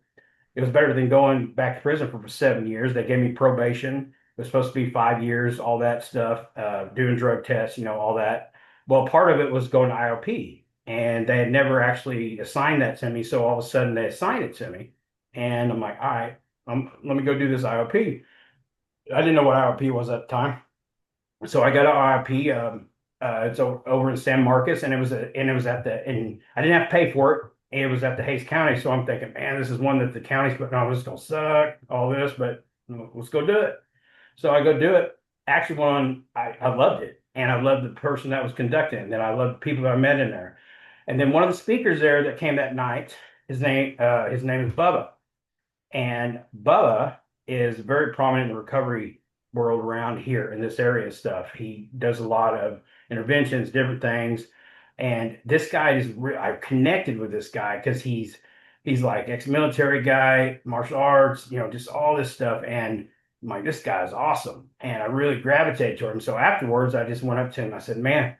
it was better than going back to prison for 7 years. They gave me probation. It was supposed to be 5 years, all that stuff, doing drug tests, all that. Well, part of it was going to IOP, and they had never actually assigned that to me. So all of a sudden they assigned it to me, and I'm like, all right, let me go do this IOP. I didn't know what IOP was at the time, so I got an IOP. It's over in San Marcos, and it was at and I didn't have to pay for it. And it was at the Hays County, so I'm thinking, man, this is one that the county's putting on. This is gonna suck, all this, but let's go do it. So I go do it. Actually, I loved it, and I loved the person that was conducting it, and then I loved the people that I met in there. And then one of the speakers there that came that night, his name is Bubba. And Bubba is very prominent in the recovery world around here in this area and stuff. He does a lot of interventions, different things. And this guy I've connected with this guy because he's like ex-military guy, martial arts, just all this stuff. And I'm like, this guy's awesome. And I really gravitated toward him. So afterwards, I just went up to him. I said, man,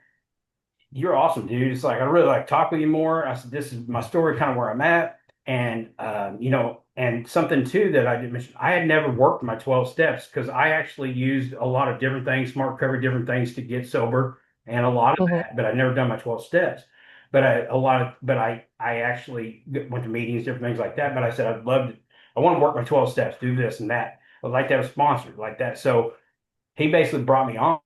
you're awesome, dude. It's like, I really like to talk with you more. I said, this is my story, kind of where I'm at. And and something too that I didn't mention, I had never worked my 12 steps because I actually used a lot of different things, smart recovery, different things to get sober, and a lot of Mhm. that, but I'd never done my 12 steps. But I actually went to meetings, different things like that. But I said I want to work my 12 steps, do this and that. I'd like to have a sponsor like that. So he basically brought me on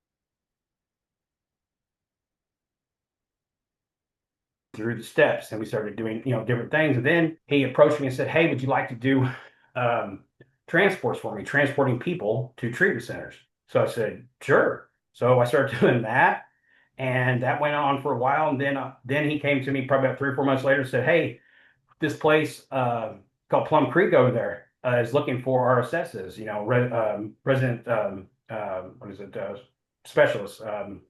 through the steps, and we started doing different things. And then he approached me and said, "Hey, would you like to do um, transports for me, transporting people to treatment centers?" So I said, "Sure." So I started doing that, and that went on for a while. And then he came to me probably about 3 or 4 months later and said, "Hey, this place called Plum Creek over there is looking for RSSs, resident what is it, specialists,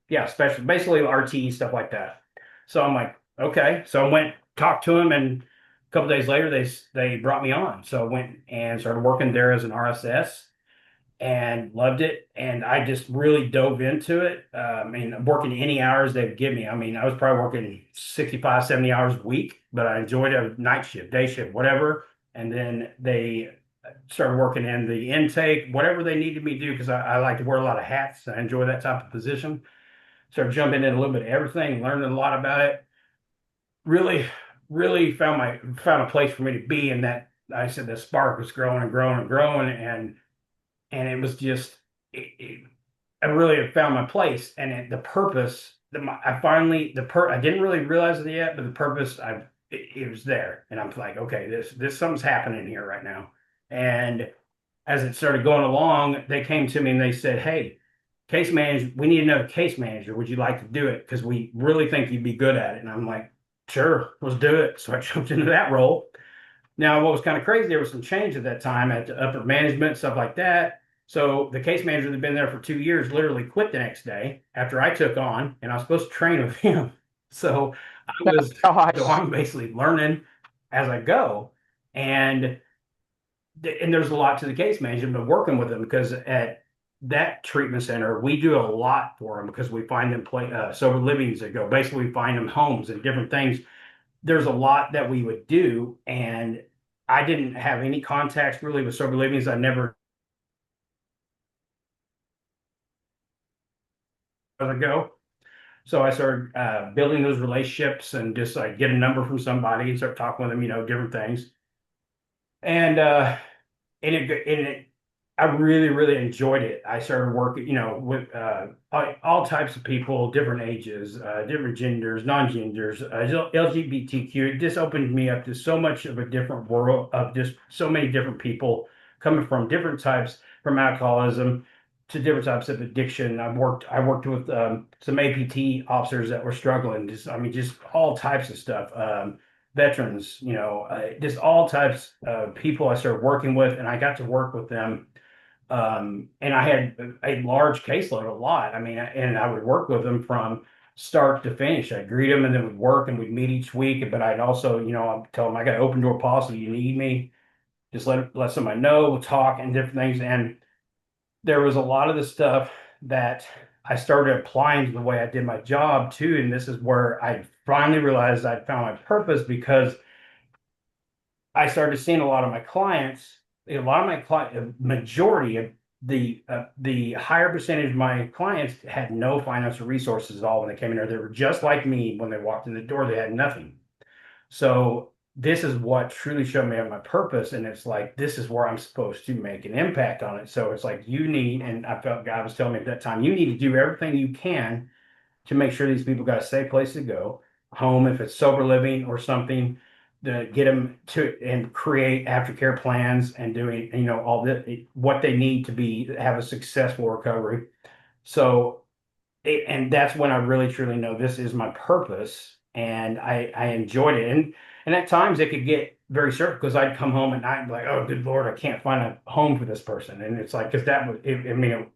yeah, special, basically RT stuff like that." So I'm like, okay. So I went talked to him, and a couple days later they brought me on. So I went and started working there as an RSS and loved it. And I just really dove into it. I mean, working any hours they'd give me. I mean, I was probably working 65, 70 hours a week, but I enjoyed a night shift, day shift, whatever. And then they started working in the intake, whatever they needed me to do, because I like to wear a lot of hats. I enjoy that type of position. Started jumping in a little bit of everything, learning a lot about it. Really, really found a place for me to be. And that, I said, the spark was growing and growing and growing. And it was just I really have found my place, and the purpose. I finally I didn't really realize it yet, but the purpose it was there, and I'm like, okay, this something's happening here right now. And as it started going along, they came to me and they said, "Hey, case manager, we need another case manager. Would you like to do it? Because we really think you'd be good at it." And I'm like, "Sure, let's do it." So I jumped into that role. Now, what was kind of crazy, there was some change at that time at the upper management, stuff like that. So the case manager that had been there for 2 years literally quit the next day after I took on, and I was supposed to train with him. So I was, so Gosh. I'm basically learning as I go. And and there's a lot to the case management, but working with them because at that treatment center, we do a lot for them because we find them sober livings that go. Basically, we find them homes and different things. There's a lot that we would do, and I didn't have any contacts really with sober livings. I never go. So I started building those relationships and just like get a number from somebody and start talking with them, different things. And and it I really really enjoyed it. I started working with all types of people, different ages, different genders, non-genders, LGBTQ. It just opened me up to so much of a different world of just so many different people coming from different types, from alcoholism to different types of addiction. I worked with some APT officers that were struggling, just I mean just all types of stuff, veterans, just all types of people I started working with, and I got to work with them. And I had a large caseload, a lot. I mean, and I would work with them from start to finish. I'd greet them and then we'd work and we'd meet each week. But I'd also, I'd tell them I got an open door policy. You need me, just let somebody know. We'll talk and different things. And there was a lot of the stuff that I started applying to the way I did my job too. And this is where I finally realized I'd found my purpose because I started seeing a lot of my client, majority of the higher percentage of my clients had no financial resources at all when they came in there. They were just like me when they walked in the door. They had nothing. So this is what truly showed me my purpose, and it's like this is where I'm supposed to make an impact on it. So it's like you need, and I felt God was telling me at that time, you need to do everything you can to make sure these people got a safe place to go, home if it's sober living or something, to get them to and create aftercare plans and doing all the what they need to be have a successful recovery. So and that's when I really truly know this is my purpose, and I enjoyed it. And at times it could get very certain because I'd come home at night and be like, oh good Lord, I can't find a home for this person. And it's like because that was I mean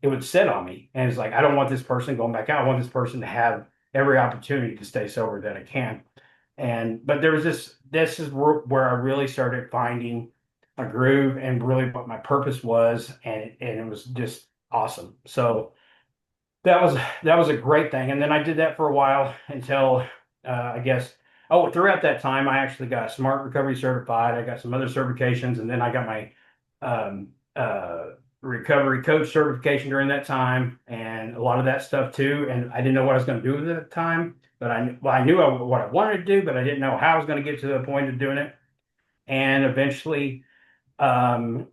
it would sit on me. And it's like, I don't want this person going back out. I want this person to have every opportunity to stay sober that I can. But there was this is where I really started finding a groove and really what my purpose was. And it was just awesome. So that was a great thing. And then I did that for a while until, I guess Oh, throughout that time, I actually got Smart Recovery certified. I got some other certifications, and then I got my um, uh, recovery coach certification during that time, and a lot of that stuff too. And I didn't know what I was going to do with it at the time, but I knew what I wanted to do, but I didn't know how I was going to get to the point of doing it. And eventually, um,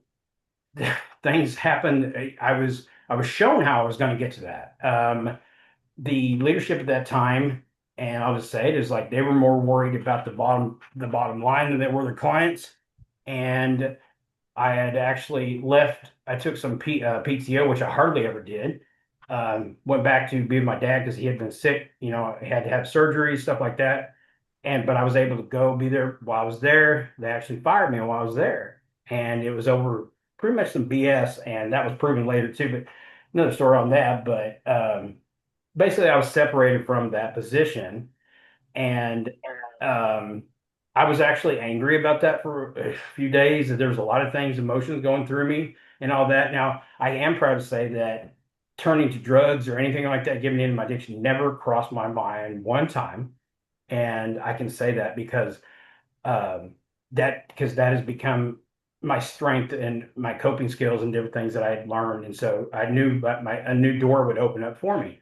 things happened. I was shown how I was going to get to that. The leadership at that time, and I'll just say it, is like they were more worried about the bottom line than they were the clients. And I had actually left. I took some PTO, which I hardly ever did. Went back to be with my dad because he had been sick. He had to have surgery, stuff like that. But I was able to go be there while I was there. They actually fired me while I was there, and it was over pretty much some BS, and that was proven later too. But another story on that. But basically, I was separated from that position, and um, I was actually angry about that for a few days. That there was a lot of things, emotions going through me, and all that. Now, I am proud to say that turning to drugs or anything like that, giving in to my addiction, never crossed my mind one time. And I can say that um, because that has become my strength and my coping skills and different things that I had learned. And so I knew that a new door would open up for me,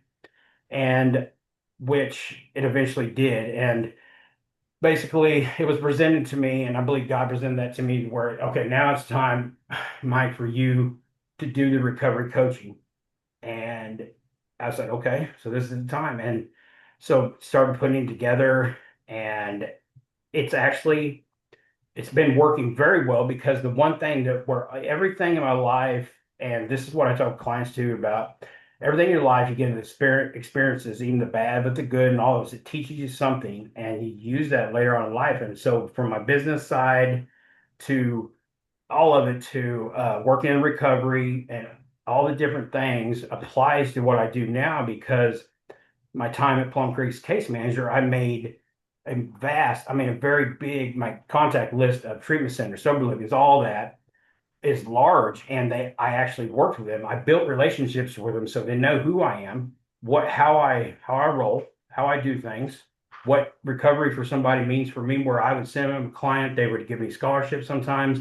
and which it eventually did. And basically, it was presented to me, and I believe God presented that to me where, okay, now it's time, Mike, for you to do the recovery coaching. And I was like, okay, so this is the time. And so started putting it together, and it's actually it's been working very well because the one thing that where everything in my life, and this is what I tell clients too about everything in your life, you get an experiences, even the bad, but the good and all of this, it teaches you something and you use that later on in life. And so from my business side to all of it to working in recovery and all the different things applies to what I do now because my time at Plum Creek's case manager, I made a very big, my contact list of treatment centers, sober living, all that is large. And I actually worked with them. I built relationships with them so they know who I am, how I roll, how I do things, what recovery for somebody means for me, where I would send them a client, they would give me scholarships sometimes.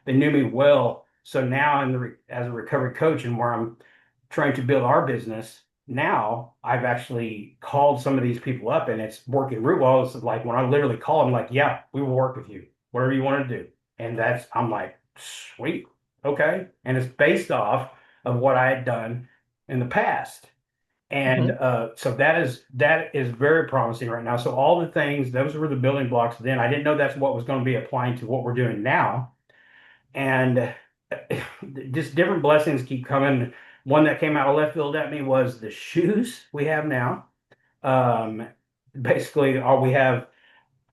They knew me well. So now as a recovery coach and where I'm trying to build our business, now I've actually called some of these people up and it's working real well. It's like when I literally call them, like, yeah, we will work with you, whatever you want to do. And I'm like, sweet, okay. And it's based off of what I had done in the past. And Mhm. so that is very promising right now. So all the things, those were the building blocks then. I didn't know that's what was going to be applying to what we're doing now. And just different blessings keep coming. One that came out of left field at me was the shoes we have now. Um, Basically, all we have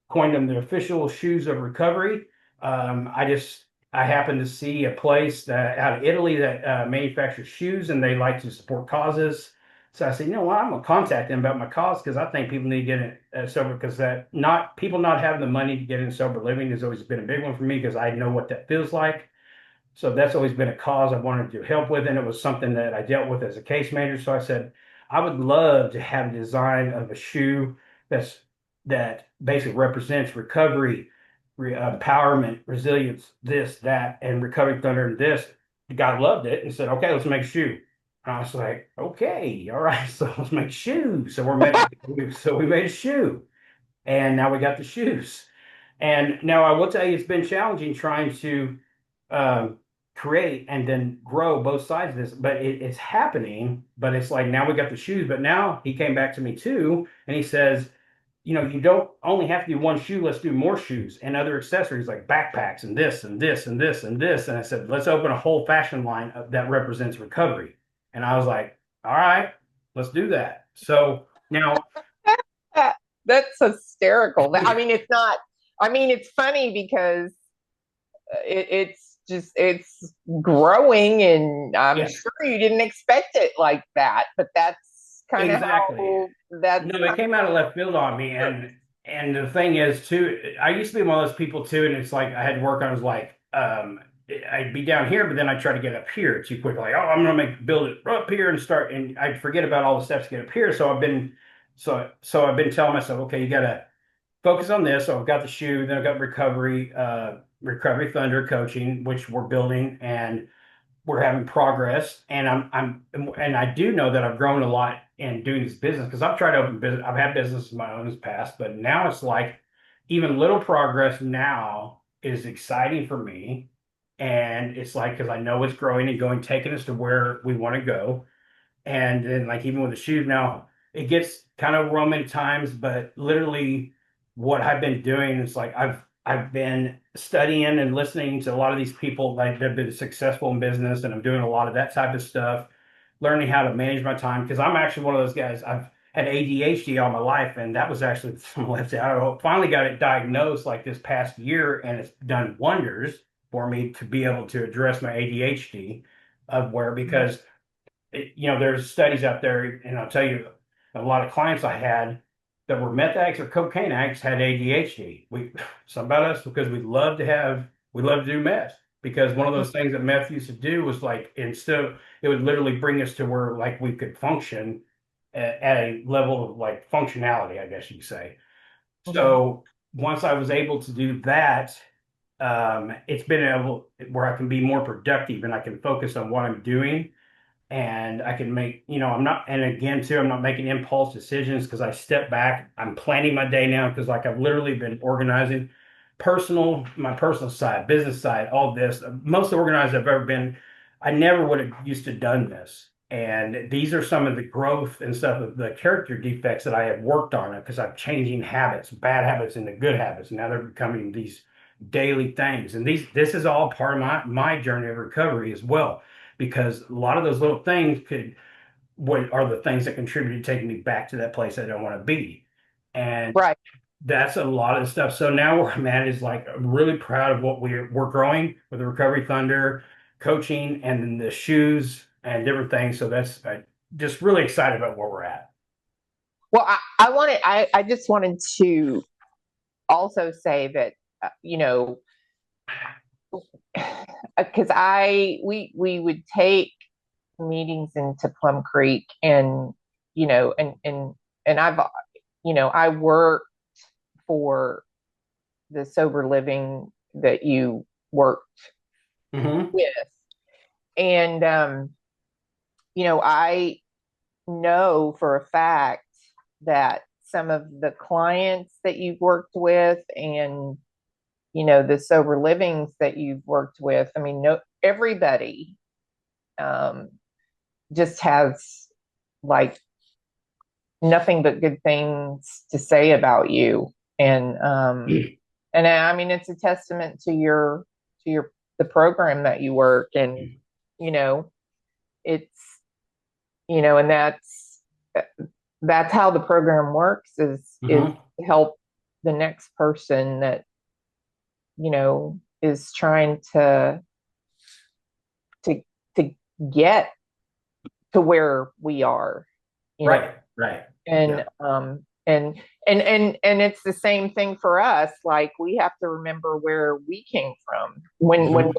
coined them the official shoes of recovery. I happened to see a place that out of Italy that manufactures shoes, and they like to support causes. So I said, you know what, I'm gonna contact them about my cause because I think people need to get in sober because that not people not having the money to get in sober living has always been a big one for me because I know what that feels like. So that's always been a cause I wanted to help with, and it was something that I dealt with as a case manager. So I said, I would love to have a design of a shoe that's that basically represents recovery, empowerment, resilience, this, that, and recovery thunder and this. The guy loved it and said, okay, let's make a shoe. And I was like, okay, all right, so let's make shoes. So we made a shoe, and now we got the shoes. And now I will tell you, it's been challenging trying to um, create and then grow both sides of this, but it's happening. But it's like now we got the shoes, but now he came back to me too, and he says, you don't only have to do one shoe, let's do more shoes and other accessories like backpacks and this and this and this and this. And I said, let's open a whole fashion line that represents recovery. And I was like, all right, let's do that. So now, That's hysterical. I yeah, mean, it's not. I mean, it's funny because it's growing, and I'm yeah, sure you didn't expect it like that. But that's kind of exactly. how that's No, it came out of left field on me, and the thing is too, I used to be one of those people too, and it's like I had to work on. It was like I'd be down here, but then I'd try to get up here too quick. Like, oh, I'm gonna build it up here and start, and I'd forget about all the steps to get up here. So I've been telling myself, okay, you gotta focus on this. So I've got the shoe, then I've got recovery thunder coaching, which we're building and we're having progress. And and I do know that I've grown a lot in doing this business because I've tried to open business. I've had business of my own in the past, but now it's like even little progress now is exciting for me. And it's like because I know it's growing and going, taking us to where we want to go. And then like even with the shoes now, it gets kind of overwhelming at times, but literally what I've been doing is like I've been studying and listening to a lot of these people like that have been successful in business, and I'm doing a lot of that type of stuff, learning how to manage my time because I'm actually one of those guys. I've had ADHD all my life, and that was actually some left out. I finally got it diagnosed like this past year, and it's done wonders for me to be able to address my ADHD of where because there's studies out there, and I'll tell you, a lot of clients I had that were meth addicts or cocaine addicts had ADHD. Some about us because we love to do meth because one of those things that meth used to do was like instead of it would literally bring us to where like we could function at a level of like functionality, I guess you'd say. Mhm. So once I was able to do that, it's been able where I can be more productive and I can focus on what I'm doing and I can make, I'm not, and again, too, I'm not making impulse decisions because I step back. I'm planning my day now because, like, I've literally been organizing my personal side, business side, all this. Most organized I've ever been. I never would have used to done this. And these are some of the growth and stuff of the character defects that I have worked on because I'm changing habits, bad habits into good habits. Now they're becoming these daily things. And this is all part of my journey of recovery as well because a lot of those little things what are the things that contribute to taking me back to that place I don't want to be. And Right. that's a lot of the stuff. So now where I'm at is like I'm really proud of what we're growing with the Recovery Thunder coaching and then the shoes and different things. So that's just really excited about where we're at. Well, I just wanted to also say that, because we would take meetings into Plum Creek and, and I worked for the sober living that you worked Hmm. with. And, I know for a fact that some of the clients that you've worked with and, the sober livings that you've worked with, I mean, no, everybody um, just has like nothing but good things to say about you. And I mean, it's a testament to the program that you work and, you know, it's, and that's how the program works is Hmm. to help the next person that, is trying to, to get to where we are, you know, Right, right. and, Yeah. and it's the same thing for us. Like we have to remember where we came from Hmm.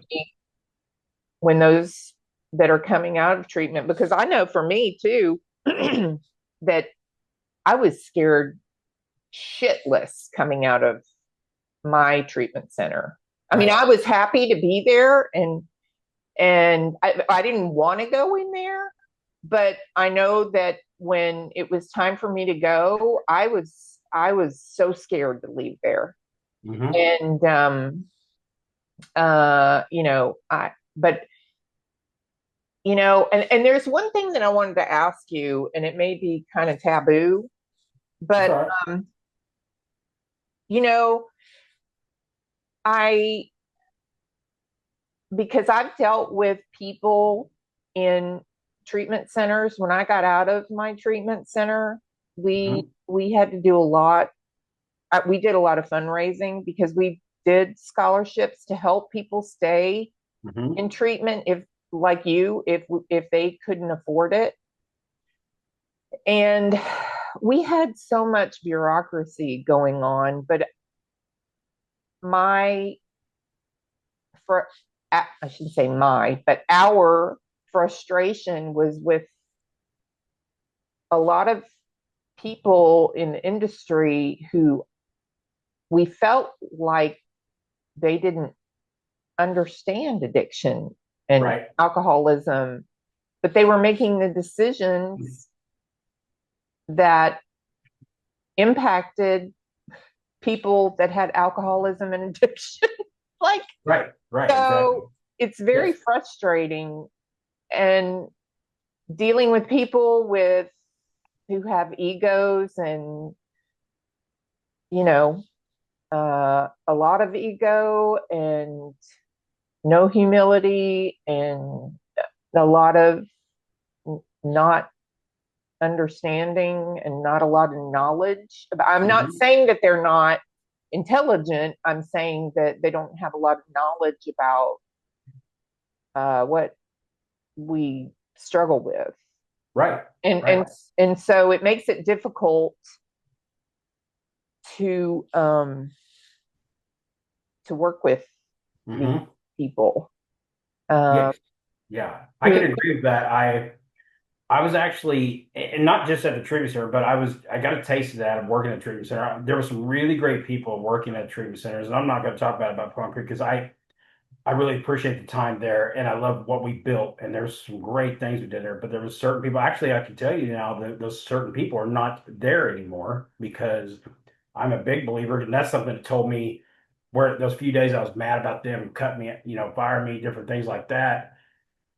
when those that are coming out of treatment, because I know for me too, that I was scared shitless coming out of my treatment center. I mean, Right. I was happy to be there and I didn't want to go in there, but I know that when it was time for me to go, I was so scared to leave there. Hmm. And I but and there's one thing that I wanted to ask you, and it may be kind of taboo, That's but all right. um, you know, I because I've dealt with people in treatment centers. When I got out of my treatment center, we Hmm. we had to do a lot. We did a lot of fundraising because we did scholarships to help people stay Hmm. in treatment if like you if they couldn't afford it. And we had so much bureaucracy going on, but my for I shouldn't say my, but our frustration was with a lot of people in the industry who we felt like they didn't understand addiction and Right. alcoholism, but they were making the decisions that impacted people that had alcoholism and addiction. Like, Right. Right. Exactly. so it's very Yes. frustrating, and dealing with people with who have egos and, you know, a lot of ego and no humility and a lot of not understanding and not a lot of knowledge. I'm not Hmm. saying that they're not intelligent. I'm saying that they don't have a lot of knowledge about what we struggle with, Right. and Right. so it makes it difficult to work with these Hmm. people um, Yes. Yeah. I who. can agree with that. I was actually, and not just at the treatment center, but I got a taste of that of working at a treatment center. There were some really great people working at treatment centers, and I'm not going to talk about Plum Creek because I really appreciate the time there, and I love what we built, and there's some great things we did there. But there was certain people. Actually, I can tell you now that those certain people are not there anymore because I'm a big believer, and that's something that told me where those few days I was mad about them cutting me, firing me, different things like that.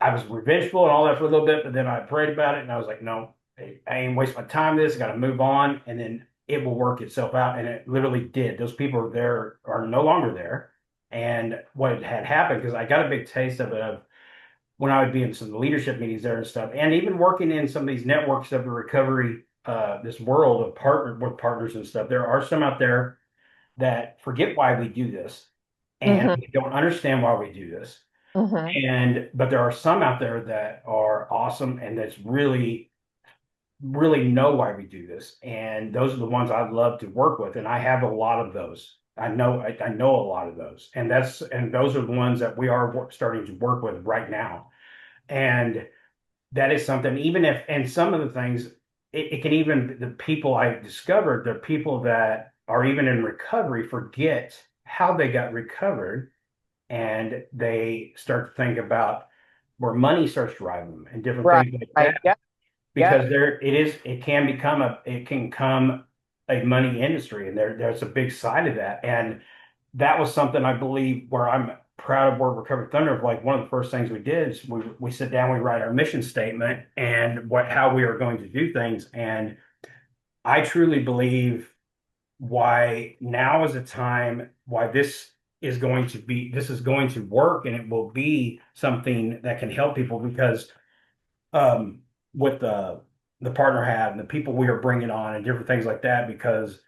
I was revengeful and all that for a little bit, but then I prayed about it and I was like, no, I ain't waste my time with this. I got to move on, and then it will work itself out. And it literally did. Those people are there are no longer there. And what had happened, because I got a big taste of it of when I would be in some leadership meetings there and stuff, and even working in some of these networks of the recovery, this world of partner with partners and stuff. There are some out there that forget why we do this, and Hmm. we don't understand why we do this, Hmm. but there are some out there that are awesome and that's really know why we do this. And those are the ones I'd love to work with. And I have a lot of those. I know a lot of those. And those are the ones that we are starting to work with right now. And that is something, even if, and some of the things, it can even, the people I discovered, the people that are even in recovery forget how they got recovered, and they start to think about where money starts driving them and different Right. things like that, Right. Yep. Yep. because it can become it can come a money industry, and there's a big side of that. And that was something I believe where I'm proud of where Recovery Thunder, like one of the first things we did is we sit down, we write our mission statement and how we are going to do things. And I truly believe why now is a time why this is going to work, and it will be something that can help people, because um with the partner have and the people we are bringing on and different things like that, because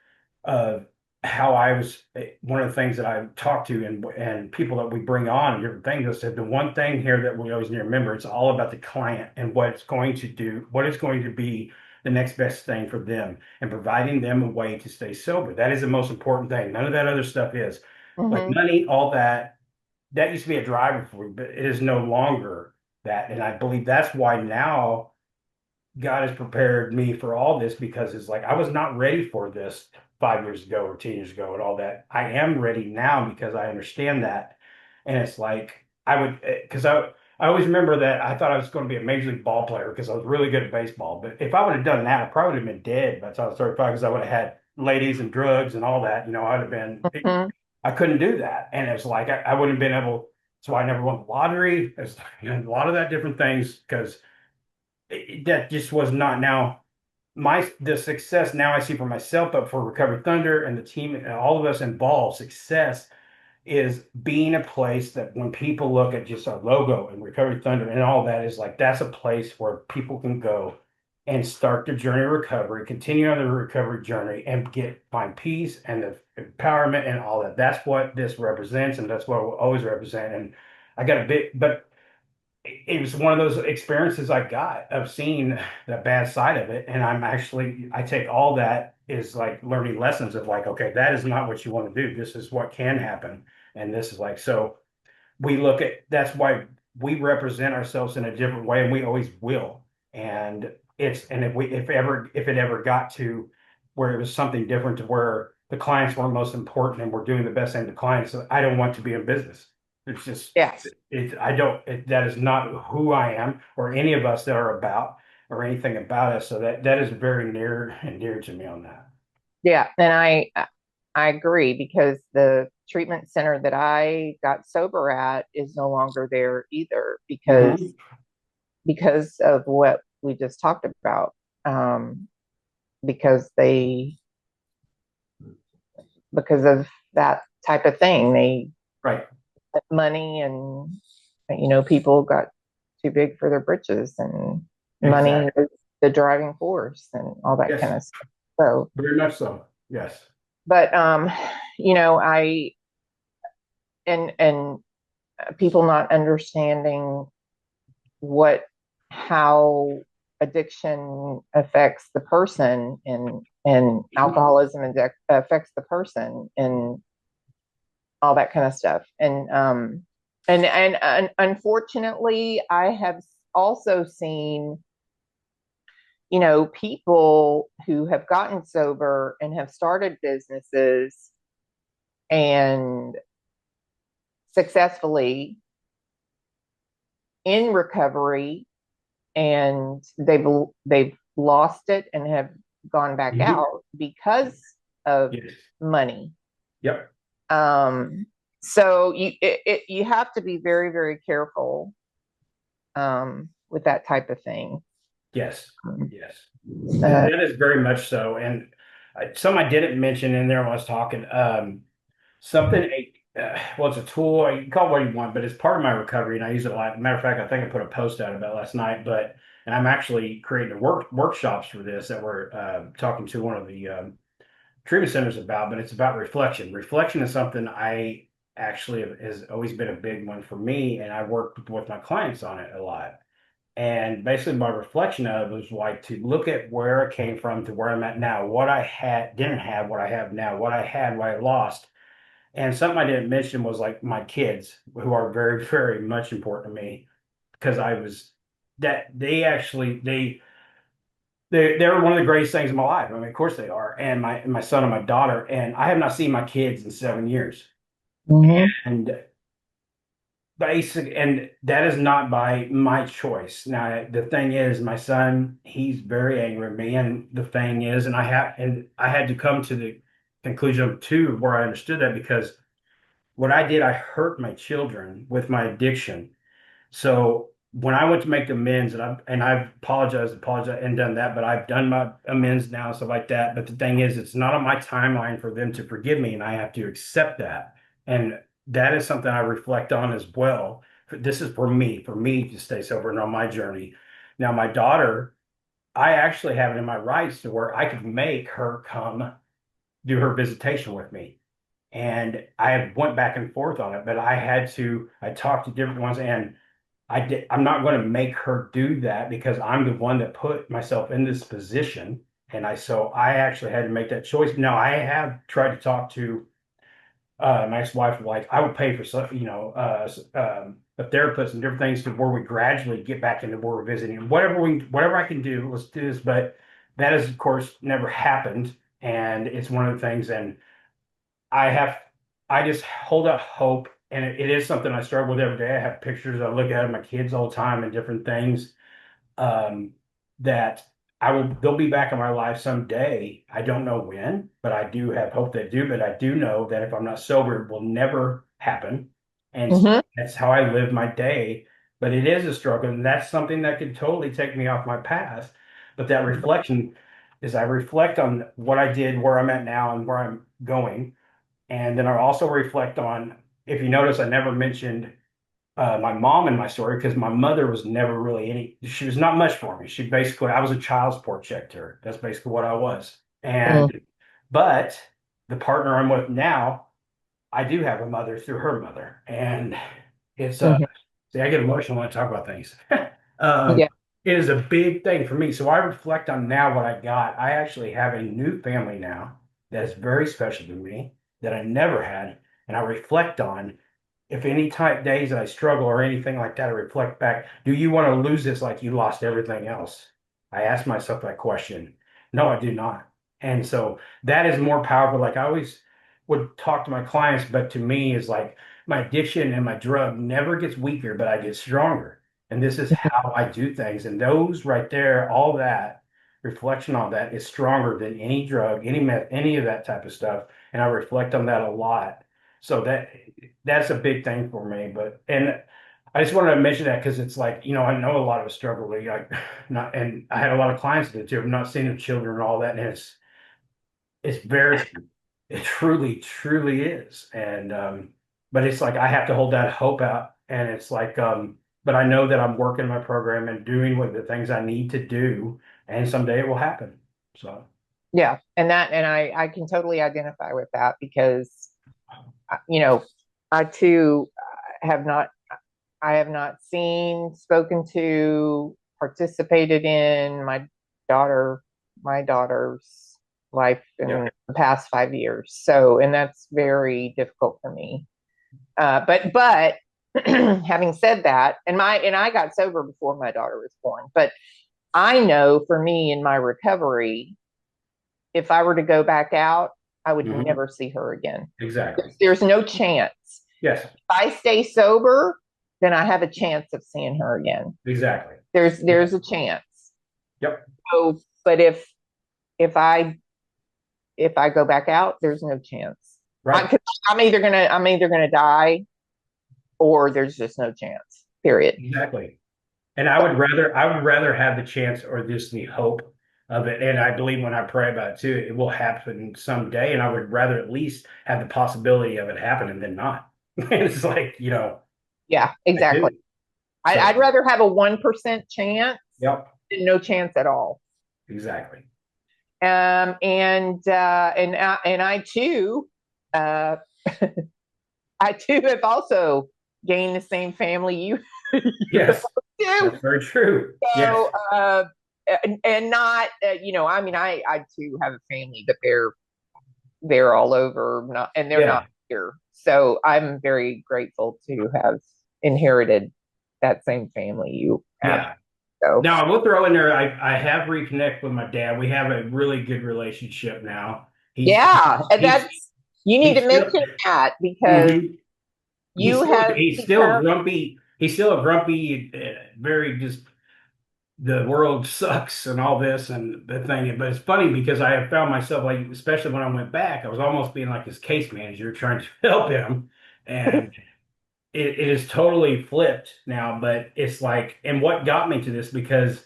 of how I was one of the things that I talked to, and people that we bring on and different things. I said the one thing here that we always need to remember, it's all about the client and what it's going to do, what is going to be the next best thing for them, and providing them a way to stay sober. That is the most important thing. None of that other stuff is like Hmm. money, all that used to be a driver for me, but it is no longer that. And I believe that's why now God has prepared me for all this, because it's like I was not ready for this 5 years ago or 10 years ago and all that. I am ready now because I understand that. And it's like I would, because I always remember that I thought I was going to be a major league ball player because I was really good at baseball. But if I would have done that, I probably would have been dead by the time I was 35, because I would have had ladies and drugs and all that. I'd have been, Hmm. I couldn't do that. And it's like I wouldn't have been able, so I never won the lottery. There's a lot of that different things, because that just was not. Now the success now I see for myself, but for Recovery Thunder and the team and all of us involved, success is being a place that when people look at just our logo and Recovery Thunder and all that, is like that's a place where people can go and start their journey of recovery, continue on their recovery journey, and find peace and the empowerment and all that. That's what this represents, and that's what it will always represent. And I got a bit, but it was one of those experiences I got of seeing the bad side of it. And I take all that is like learning lessons of like, okay, that is not what you want to do. This is what can happen. And this is like, so we look at, that's why we represent ourselves in a different way, and we always will. And if it ever got to where it was something different, to where the clients weren't most important and we're doing the best thing to clients. So I don't want to be in business. It's just Yes. I don't that is not who I am or any of us that are about or anything about us. So that is very near and dear to me on that. Yeah. And I agree because the treatment center that I got sober at is no longer there either Hmm. because of what we just talked about. Um, because they because of that type of thing. They Right. money and people got too big for their britches and money Exactly. is the driving force and all that Yes. kind of stuff. So, Very much so. Yes. but I and people not understanding what how addiction affects the person and Mhm. alcoholism affects the person and all that kind of stuff. And unfortunately, I have also seen, people who have gotten sober and have started businesses and successfully in recovery, and they've lost it and have gone back Mhm. out because of Yes. money. Yep. So you have to be very, very careful with that type of thing. Yes. Um, Yes. uh, That is very much so. And some I didn't mention in there when I was talking. Something, well, it's a tool. You can call it what you want, but it's part of my recovery, and I use it a lot. Matter of fact, I think I put a post out about last night. But and I'm actually creating workshops for this that we're talking to one of the treatment centers about. But it's about reflection. Reflection is something I actually has always been a big one for me, and I work with my clients on it a lot. And basically, my reflection of it was like to look at where I came from to where I'm at now, what I had didn't have, what I have now, what I had, what I lost. And something I didn't mention was like my kids, who are very, very much important to me because I was that they actually they're one of the greatest things in my life. I mean, of course they are, and my son and my daughter, and I have not seen my kids in 7 years. mhm, And and that is not by my choice. Now, the thing is, my son, he's very angry at me, and the thing is, and I had to come to the conclusion too where I understood that because what I did, I hurt my children with my addiction. So when I went to make amends, and I've apologized, and done that, but I've done my amends now and stuff like that. But the thing is, it's not on my timeline for them to forgive me, and I have to accept that. And that is something I reflect on as well. This is for me to stay sober and on my journey. Now, my daughter, I actually have it in my rights to where I could make her come do her visitation with me. And I went back and forth on it, but I talked to different ones, and I'm not going to make her do that because I'm the one that put myself in this position. So I actually had to make that choice. Now I have tried to talk to my ex-wife, like I would pay for some, a therapist and different things to where we gradually get back into where we're visiting. Whatever I can do, let's do this. But that has, of course, never happened. And it's one of the things, and I have, I just hold out hope, and it is something I struggle with every day. I have pictures I look at of my kids all the time and different things um, that they'll be back in my life someday. I don't know when, but I do have hope they do. But I do know that if I'm not sober, it will never happen. And mhm, that's how I live my day. But it is a struggle, and that's something that could totally take me off my path. But that reflection is I reflect on what I did, where I'm at now, and where I'm going, and then I also reflect on, if you notice, I never mentioned my mom in my story because my mother was never really she was not much for me. I was a child support check to her. That's basically what I was. mhm, But the partner I'm with now, I do have a mother through her mother. And it's, mhm. see, I get emotional when I talk about things. Um, Yeah. it is a big thing for me. So I reflect on now what I got. I actually have a new family now that is very special to me that I never had. And I reflect on if any type days that I struggle or anything like that, I reflect back, do you want to lose this like you lost everything else? I ask myself that question. No, I do not. And so that is more powerful. Like I always would talk to my clients, but to me is like my addiction and my drug never gets weaker, but I get stronger. And this is how I do things. And those right there, all that reflection on that is stronger than any drug, any meth, any of that type of stuff. And I reflect on that a lot. So that's a big thing for me. But and I just wanted to mention that because it's like, I know a lot of us struggle with like not, and I had a lot of clients that too. I'm not seeing the children and all that, and it's very, it truly, truly is. And but it's like I have to hold that hope out, and it's like, but I know that I'm working my program and doing what the things I need to do, and someday it will happen. So Yeah, and I can totally identify with that because you know I too have not I have not seen, spoken to, participated in my daughter's life yeah, in the past 5 years. So, and that's very difficult for me. But having said that, and I got sober before my daughter was born, but I know for me in my recovery, if I were to go back out, I would hmm, never see her again. exactly. There's no chance. Yes, If I stay sober, then I have a chance of seeing her again. exactly. Yeah. There's a chance. Yep. So, but if I if I go back out, there's no chance. Right. I, I'm either gonna die or there's just no chance. Period. Exactly. And I would rather have the chance or just the hope of it. And I believe when I pray about it too, it will happen someday. And I would rather at least have the possibility of it happening than not. It's like, Yeah, I exactly. do. So, I'd rather have a 1% chance yep, than no chance at all. exactly. And I too, uh, I too have also gained the same family you Yes, do. that's very true. Yes. So, and not, I mean, I too have a family, but they're all over, not, and they're not Yeah. here. So I'm very grateful to have inherited that same family you have. Yeah. So Now I will throw in there, I have reconnected with my dad. We have a really good relationship now. He's yeah, and he's that's you need he's to still mention that because mhm. he's you still have he's still become grumpy. He's still a grumpy, very just the world sucks and all this and the thing. But it's funny because I have found myself like, especially when I went back, I was almost being like his case manager, trying to help him, and it is totally flipped now. But it's like, and what got me to this because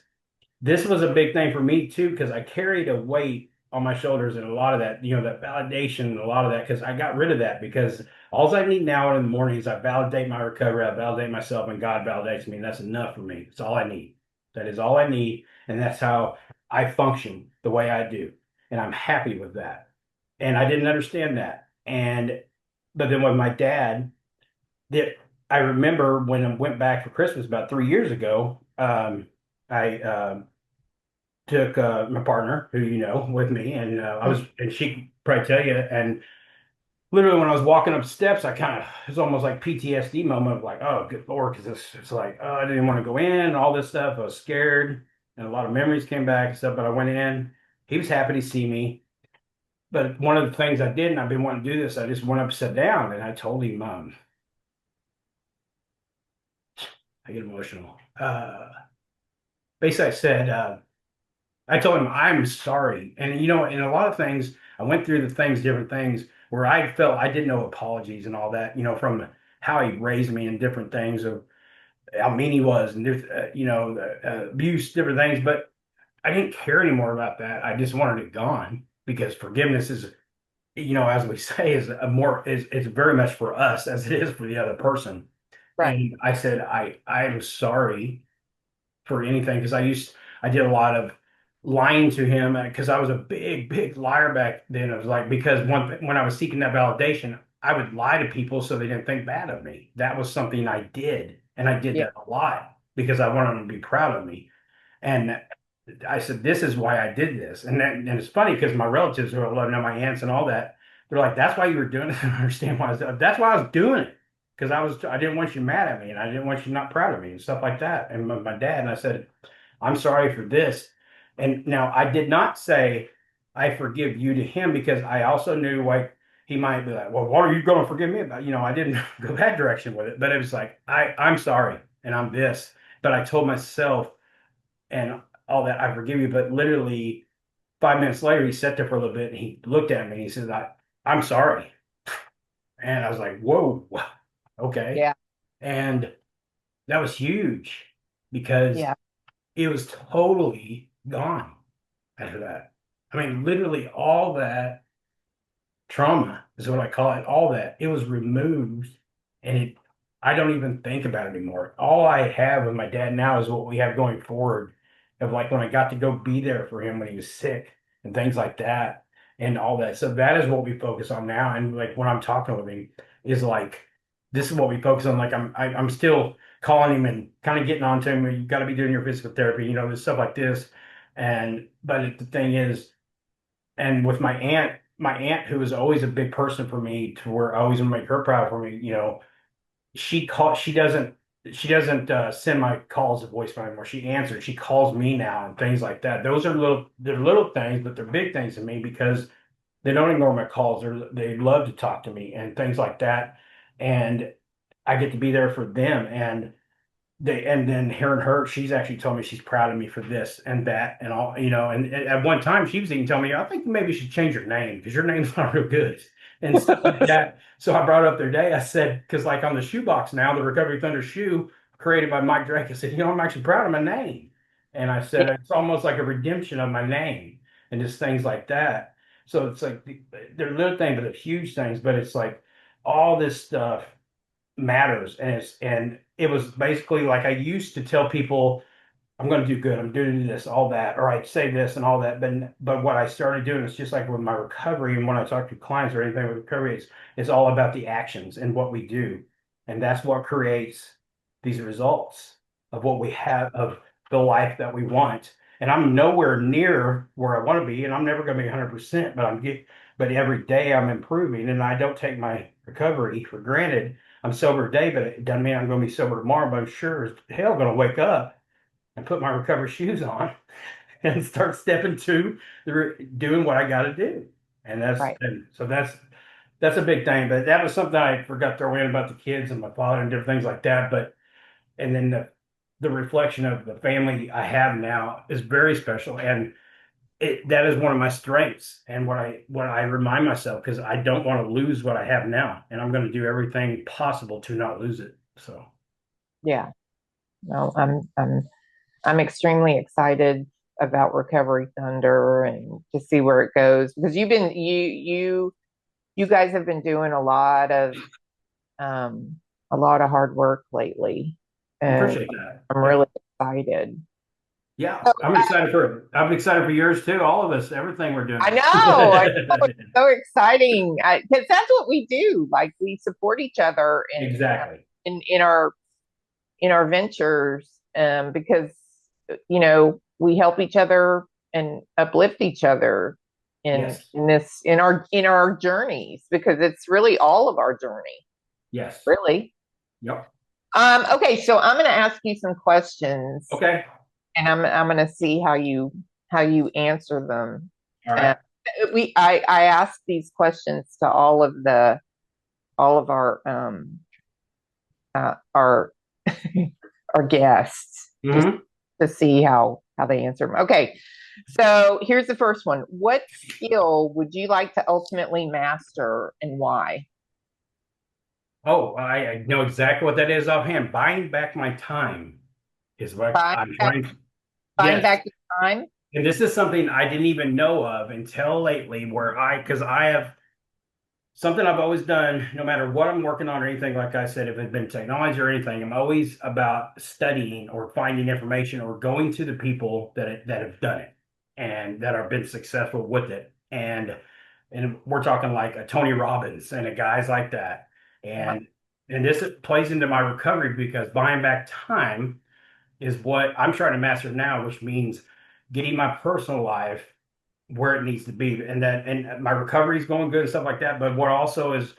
this was a big thing for me too, because I carried a weight on my shoulders and a lot of that, that validation and a lot of that, because I got rid of that because all I need now in the morning is I validate my recovery, I validate myself, and God validates me, and that's enough for me. It's all I need. That is all I need, and that's how I function the way I do, and I'm happy with that. And I didn't understand that, and but then with my dad, that I remember when I went back for Christmas about 3 years ago. I took my partner, who with me, and and she could probably tell you. And literally, when I was walking up steps, I kind of it was almost like PTSD moment of like, oh, good Lord, because it's like, oh, I didn't want to go in, all this stuff. I was scared, and a lot of memories came back and stuff. But I went in. He was happy to see me. But one of the things I did, and I've been wanting to do this, I just went up, sat down, and I told him, I get emotional. Basically, I said. I told him I'm sorry. And in a lot of things, I went through the things, different things where I felt I didn't know apologies and all that, from how he raised me and different things of how mean he was and abuse, different things. But I didn't care anymore about that. I just wanted it gone because forgiveness is, as we say, is a more is it's very much for us as it is for the other person. right. And I said, I am sorry for anything because I did a lot of lying to him because I was a big liar back then. It was like because when I was seeking that validation, I would lie to people so they didn't think bad of me. That was something I did, and I did Yeah. that a lot because I wanted them to be proud of me. And I said, "This is why I did this." And it's funny because my relatives who are know my aunts and all that, they're like, "That's why you were doing it." I don't understand why. That's why I was doing it because I didn't want you mad at me and I didn't want you not proud of me and stuff like that. And my dad and I said, I'm sorry for this. And now I did not say I forgive you to him because I also knew like he might be like, well, what are you going to forgive me about? I didn't go that direction with it, but it was like, I'm sorry and I'm this. But I told myself and all that, I forgive you. But literally 5 minutes later, he sat there for a little bit and he looked at me and he says, I'm sorry. And I was like, whoa, okay. Yeah. And that was huge because Yeah. it was totally gone after that. I mean, literally all that trauma is what I call it. All that it was removed, and I don't even think about it anymore. All I have with my dad now is what we have going forward, of like when I got to go be there for him when he was sick and things like that, and all that. So that is what we focus on now. And like when I'm talking with him, is like this is what we focus on. Like I'm still calling him and kind of getting on to him. You got to be doing your physical therapy, there's stuff like this. And but the thing is, and with my aunt who was always a big person for me, to where I always want to make her proud for me, she doesn't send my calls to voicemail anymore. She answers, she calls me now and things like that. They're little things, but they're big things to me because they don't ignore my calls. They love to talk to me and things like that, and I get to be there for them. And then hearing her, she's actually told me she's proud of me for this and that and all, and at one time she was even telling me, I think maybe you should change your name because your name's not real good and stuff like that. So I brought it up the other day. I said, because like on the shoebox now, the Recovery Thunder shoe created by Mike Drake, I said, I'm actually proud of my name. And I said, it's almost like a redemption of my name and just things like that. So it's like they're little things, but they're huge things. But it's like all this stuff matters, and it was basically like I used to tell people I'm going to do good, I'm doing this, all that, or I'd say this and all that. But what I started doing is just like with my recovery, and when I talk to clients or anything with recovery, it's all about the actions and what we do, and that's what creates these results of what we have, of the life that we want. And I'm nowhere near where I want to be, and I'm never going to be 100%, but every day I'm improving, and I don't take my recovery for granted. I'm sober today, but it doesn't mean I'm going to be sober tomorrow. But I'm sure as hell going to wake up and put my recovery shoes on and start stepping to doing what I got to do. Right. And so that's a big thing. But that was something I forgot to throw in about the kids and my father and different things like that. But and then the reflection of the family I have now is very special, and that is one of my strengths and what I remind myself, because I don't want to lose what I have now, and I'm going to do everything possible to not lose it. So Yeah. No, I'm extremely excited about Recovery Thunder and to see where it goes because you guys have been doing a lot of hard work lately, I and appreciate that. I'm Yeah. really excited. Yeah, So I'm excited for yours too. All of us, everything we're I doing. know, I know it's so exciting because that's what we do. Like we support each other Exactly. in our ventures, because we help each other and uplift each other Yes. in our journeys because it's really all of our journey, Yes. really. Yep. Okay, so I'm going to ask you some questions, Okay. and I'm going to see how you answer them. All Uh, right. I ask these questions to all of our our guests just Hmm. to see how they answer them. Okay, so here's the first one. What skill would you like to ultimately master and why? Oh, I know exactly what that is offhand. Buying back my time is what Buying I'm back, trying. buying Yes. back your time? And this is something I didn't even know of until lately, because I have something I've always done, no matter what I'm working on or anything, like I said, if it's been technology or anything, I'm always about studying or finding information or going to the people that have done it and that have been successful with it. And we're talking like a Tony Robbins and a guys like that. Uh-huh. And this plays into my recovery because buying back time is what I'm trying to master now, which means getting my personal life where it needs to be, and my recovery is going good and stuff like that. But what also is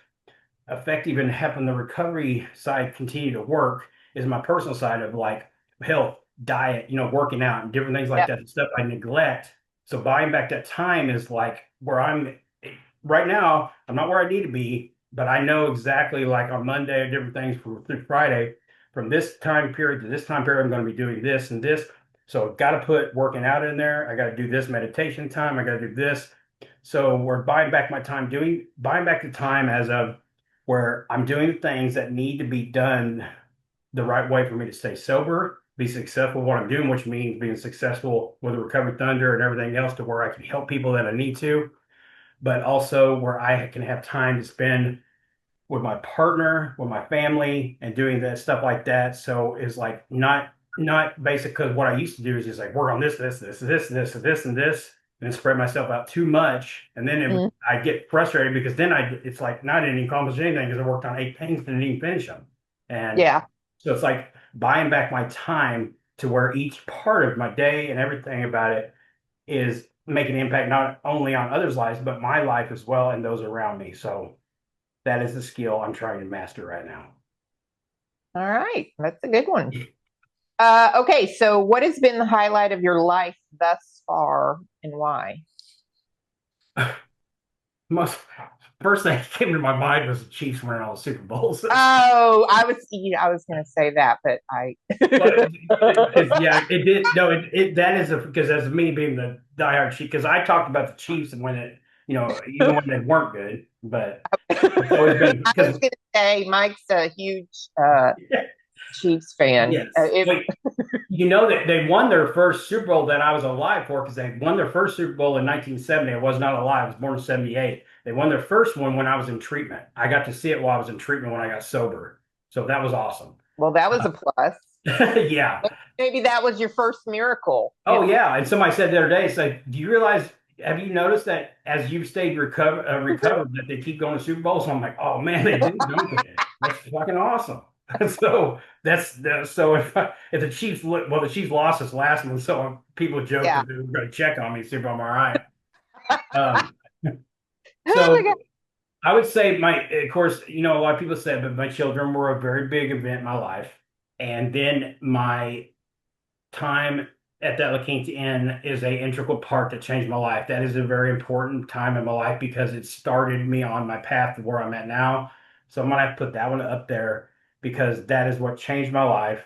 effective in helping the recovery side continue to work is my personal side of like health, diet, working out and different things like Yeah. that, stuff I neglect. So buying back that time is like where I'm right now. I'm not where I need to be, but I know exactly like on Monday, different things from through Friday, from this time period to this time period, I'm going to be doing this and this. So I've got to put working out in there. I got to do this meditation time. I got to do this. So we're buying back my time buying back the time as of where I'm doing things that need to be done the right way for me to stay sober, be successful what I'm doing, which means being successful with the Recovery Thunder and everything else to where I can help people that I need to, but also where I can have time to spend with my partner, with my family, and doing that stuff like that. So it's like not basic because what I used to do is just like work on this, and this, and spread myself out too much. And then Mm. I get frustrated because then it's like not didn't accomplish anything because I worked on 8 things and didn't even finish them. And Yeah. so it's like buying back my time to where each part of my day and everything about it is making an impact not only on others' lives, but my life as well and those around me. So that is the skill I'm trying to master right now. All right. That's a good one. Okay. So, what has been the highlight of your life thus far and why? Most first thing that came to my mind was the Chiefs winning all the Super Bowls. Oh, I was going to say that, but I. But because yeah, it did. No, it that is because as me being the diehard Chief, because I talked about the Chiefs and when it, even when they weren't good, but it's always been I was because going to say Mike's a huge Chiefs fan. yes. Wait, you know that they won their first Super Bowl that I was alive for because they won their first Super Bowl in 1970. I was not alive. I was born in 78. They won their first one when I was in treatment. I got to see it while I was in treatment when I got sober. So that was awesome. Well, that was a plus. Yeah. Maybe that was your first miracle. Oh, yeah. And somebody said the other day, it's like, do you realize, have you noticed that as you've stayed recovered, that they keep going to Super Bowls? So I'm like, oh, man, they do, don't they? That's fucking awesome. So so if the Chiefs the Chiefs lost this last one, so people joked Yeah. that they were going to check on me, see if I'm all right. Um, Oh my so God. I would say of course, a lot of people said, but my children were a very big event in my life, and then my time at that La Quinta Inn is a integral part that changed my life. That is a very important time in my life because it started me on my path to where I'm at now. So I'm gonna have to put that one up there because that is what changed my life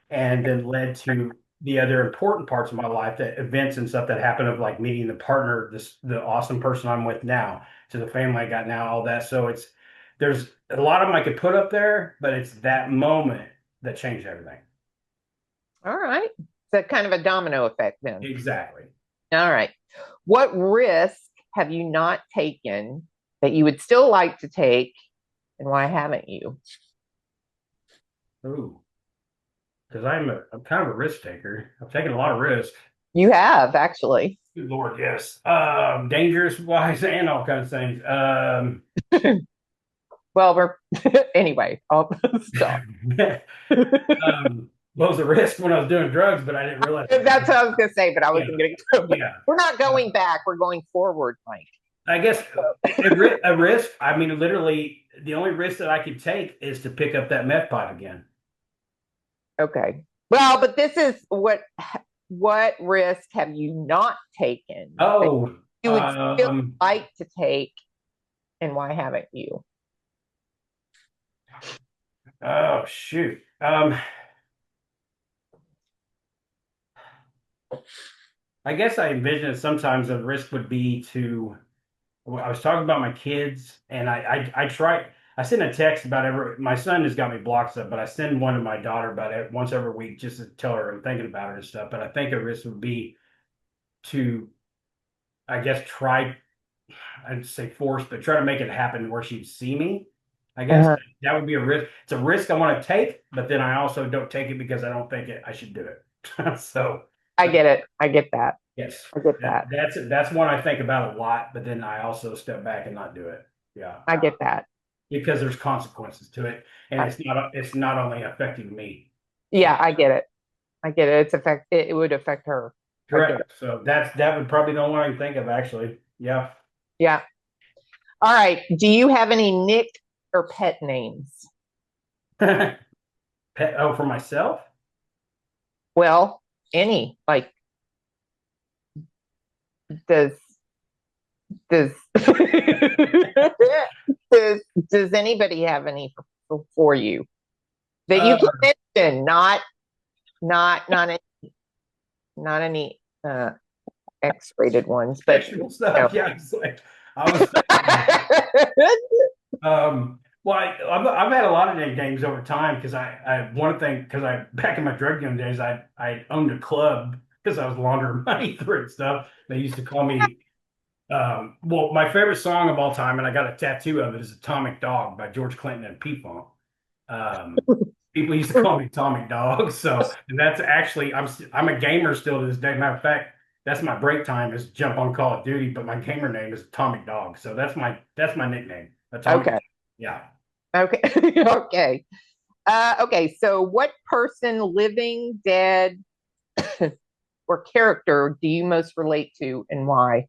and then led to the other important parts of my life, that events and stuff that happened of like meeting the partner, the awesome person I'm with now, to the family I got now, all that. So there's a lot of them I could put up there, but it's that moment that changed everything. All right. So kind of a domino effect then. Exactly. All right. What risk have you not taken that you would still like to take, and why haven't you? Ooh, because I'm kind of a risk taker. I've taken a lot of risks. You have actually. Good Lord, yes. Dangerous wise and all kinds of things. Well, we're anyway. I'll stop. What was the risk when I was doing drugs, but I didn't realize. That's what I was going to say, but I Yeah, wasn't going to. yeah. We're not going back. We're going forward, Mike. I guess a risk. I mean, literally, the only risk that I could take is to pick up that meth pipe again. Okay. Well, but this is what risk have you not taken that Oh, you would still like to take, and why haven't you? oh shoot. I guess I envision that sometimes a risk would be to. Well, I was talking about my kids, and I try. I send a text about My son has got me blocked up, but I send one to my daughter about it once every week just to tell her I'm thinking about her and stuff. But I think a risk would be to, I guess, try. I'd say force, but try to make it happen where she'd see me. I guess Uh, that would be a risk. It's a risk I want to take, but then I also don't take it because I don't think I should do it. So I get it. I get that. yes, I get that. that's one I think about a lot, but then I also step back and not do it. Yeah, I get that. because there's consequences to it, and it's not only affecting me. Yeah, I get it. I get it. It would affect her. I get it. Correct. So that would probably be the only one I can think of actually. Yeah. Yeah. All right. Do you have any nick or pet names? Oh, for myself? Well, any like does does does does anybody have any for you that you Uh, can mention? Not any X-rated ones, but Sexual you stuff. Yeah, it's like I was thinking. Well, I've had a lot of nicknames over time because I one thing because I back in my drug dealing days I owned a club because I was laundering money through it and stuff. They used to call me well, my favorite song of all time, and I got a tattoo of it, is Atomic Dog by George Clinton and P-Funk. Um, People used to call me Atomic Dog. So, and that's actually, I'm a gamer still to this day. Matter of fact, that's my break time is jump on Call of Duty, but my gamer name is Atomic Dog. So that's my nickname. Atomic. okay, Yeah. okay, okay, okay. So, what person, living, dead, or character do you most relate to, and why?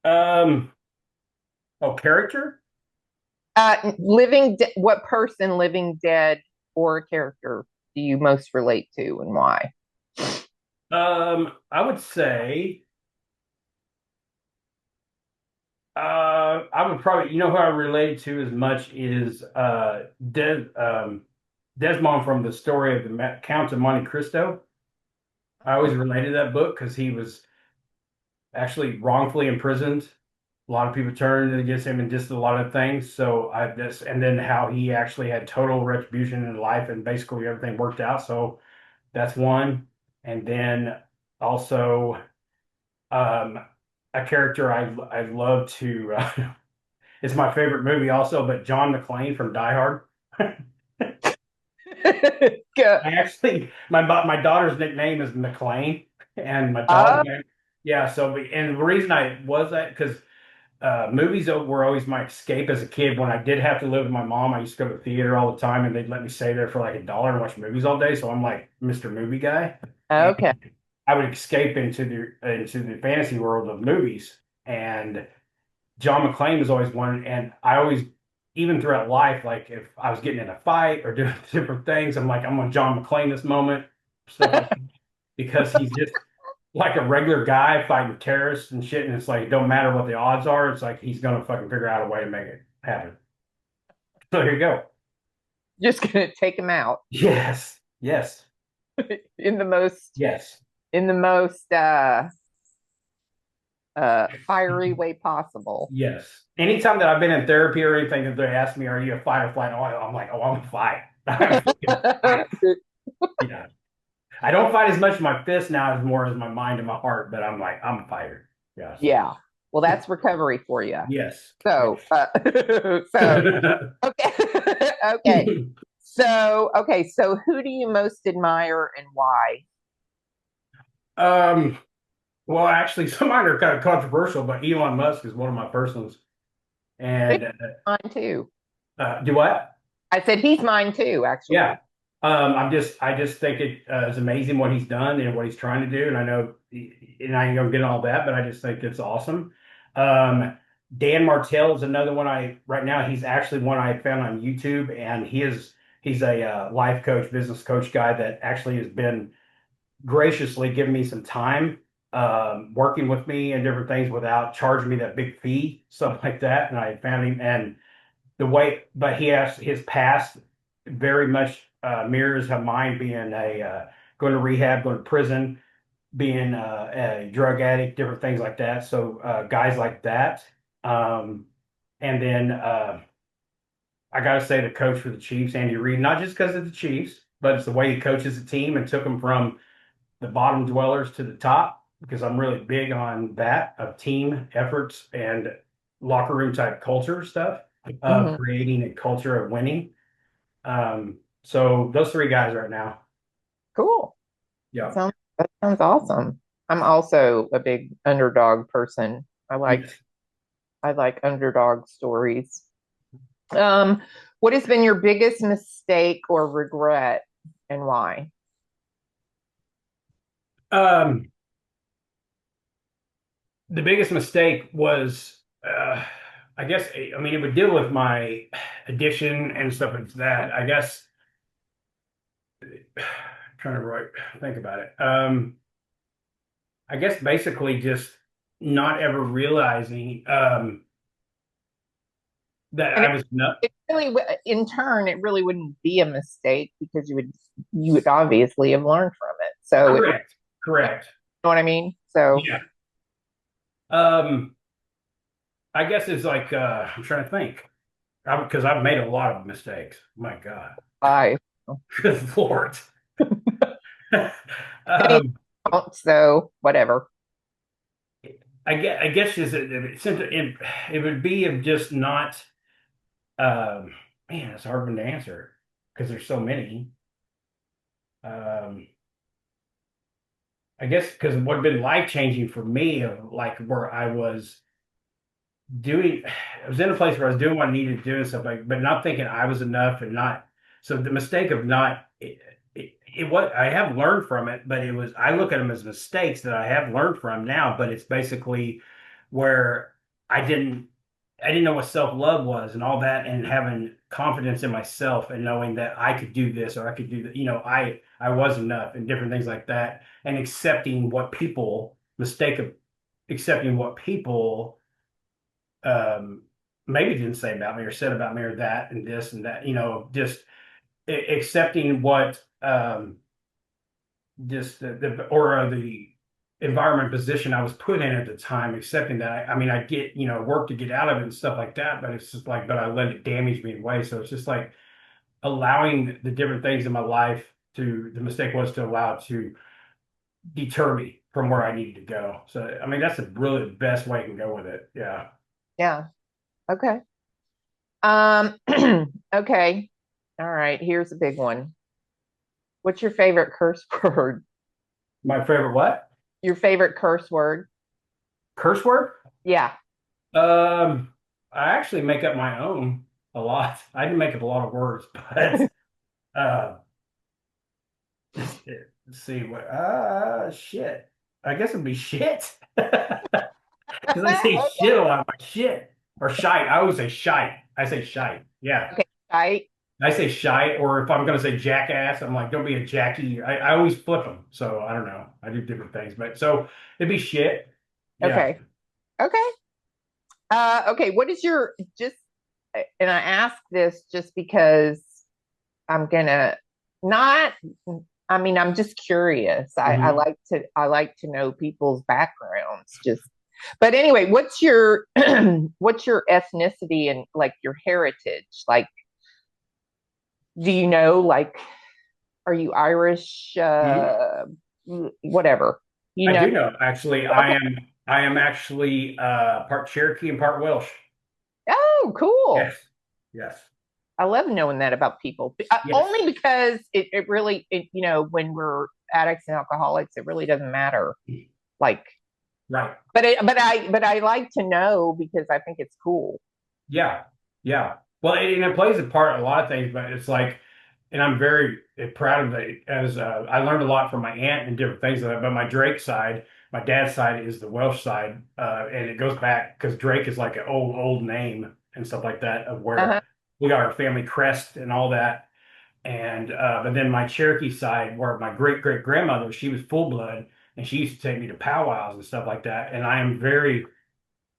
Um, oh, character? What person, living, dead, or character do you most relate to, and why? I would say, I would probably, who I relate to as much is Desmond from the story of the Count of Monte Cristo. I always related to that book because he was actually wrongfully imprisoned. A lot of people turned against him and just a lot of things. So I this and then how he actually had total retribution in life and basically everything worked out. So that's one. And then also um, a character I love to it's my favorite movie also, but John McClane from Die Hard. I actually my daughter's nickname is McClane and my uh, dog name. Yeah, so and the reason I was that because movies were always my escape as a kid. When I did have to live with my mom, I used to go to the theater all the time, and they'd let me stay there for like $1 and watch movies all day. So I'm like Mr. Movie Guy, and okay. I would escape into the fantasy world of movies. And John McClane was always one, and I always, even throughout life, like if I was getting in a fight or doing different things, I'm like, I'm on John McClane this moment, stuff like that, because he's just like a regular guy fighting terrorists and shit, and it's like it don't matter what the odds are, it's like he's gonna fucking figure out a way to make it happen. So here you go. Just gonna take him out Yes, yes, in the most yes, in the most fiery way possible. yes. Anytime that I've been in therapy or anything, if they ask me, "Are you a fight or flight?" Oh, I'm like, "Oh, I'm a fight." I'm fucking fight. Yeah. I don't fight as much with my fist now as more as my mind and my heart, but I'm like, I'm a fighter. Yeah. So, Yeah. Well, that's recovery for you. yes. So, so okay, okay. So who do you most admire and why? um, well, actually, some of mine are kind of controversial, but Elon Musk is one of my personals. He's And mine too. do what? I said he's mine too, Yeah. actually. I just think it is amazing what he's done and what he's trying to do. And I know, and I ain't gonna get all that, but I just think it's awesome. Um, Dan Martell is another one right now, he's actually one I found on YouTube, and he's a life coach, business coach guy that actually has been graciously giving me some time, working with me and different things without charging me that big fee, stuff like that. And I found him, and the way, but he has his past very much mirrors how mine, being a going to rehab, going to prison, being a drug addict, different things like that. So guys like that, um, and then I got to say the coach for the Chiefs, Andy Reid, not just because of the Chiefs, but it's the way he coaches the team and took them from the bottom dwellers to the top. Because I'm really big on that of team efforts and locker room type culture stuff of Mhm. creating a culture of winning. So those three guys right now. Cool. Yeah. That sounds awesome. I'm also a big underdog person. Yes. I like underdog stories. Um, what has been your biggest mistake or regret, and why? Um, the biggest mistake was, I guess, I mean, it would deal with my addiction and stuff like that. I guess, trying to think about it. I guess basically just not ever realizing that And I was not it really, in turn, it really wouldn't be a mistake because you would obviously have learned from it. So, you correct. Correct. know what I mean? So, Yeah. Um, I guess it's like I'm trying to think. Because I've made a lot of mistakes. My God. I, Good Lord. any um, so whatever. I guess is it would be of just not um, man, it's a hard one to answer because there's so many. Um, I guess because what had been life changing for me, of like where I was doing, I was in a place where I was doing what I needed to do and stuff like, but not thinking I was enough and not. So the mistake of not, it what I have learned from it, but it was, I look at them as mistakes that I have learned from now, but it's basically where I didn't, I didn't know what self-love was and all that, and having confidence in myself and knowing that I could do this or I could do that, I was enough and different things like that, and accepting what people, mistake of accepting what people um, maybe didn't say about me or said about me or that and this and that, just accepting what just the environment position I was put in at the time, accepting that. I mean, I get, work to get out of it and stuff like that, but it's just like, but I let it damage me in ways. So it's just like allowing the different things in my life the mistake was to allow it to deter me from where I needed to go. So, I mean, that's the really the best way I can go with it. Yeah. Yeah. Okay. Okay. All right. Here's a big one. What's your favorite curse word? My favorite what? Your favorite curse word? Curse word? Yeah. I actually make up my own a lot. I do make up a lot of words, but uh, let's see what shit. I guess it'd be shit because I say shit a lot. My shit or shite. I always say shite. I say shite. Yeah, Okay. Right. I say shite. Or if I'm gonna say jackass, I'm like, don't be a jackie. I always flip them. So I don't know. I do different things, but so it'd be shit. Yeah. Okay. Okay. Okay. What is your just? And I ask this just because I'm gonna not. I mean, I'm just curious. Mhm. I like to know people's backgrounds. Just, but anyway, what's your what's your ethnicity and like your heritage? Like, do you know? Like, are you Irish? Mhm. Whatever. You I know? do know, actually. Okay. I am actually part Cherokee and part Welsh. Oh, cool. Yes. Yes. I love knowing that about people. Yes. Only because it really, when we're addicts and alcoholics, it really doesn't matter. Like, Right. but I like to know because I think it's cool. Yeah. Yeah. Well, and it plays a part in a lot of things, but it's like, and I'm very proud of it as I learned a lot from my aunt and different things like that. But my Drake side, my dad's side is the Welsh side, and it goes back because Drake is like an old name and stuff like that of Uh-huh. where we got our family crest and all that. And but then my Cherokee side, where my great grandmother, she was full blood, and she used to take me to powwows and stuff like that. And I am very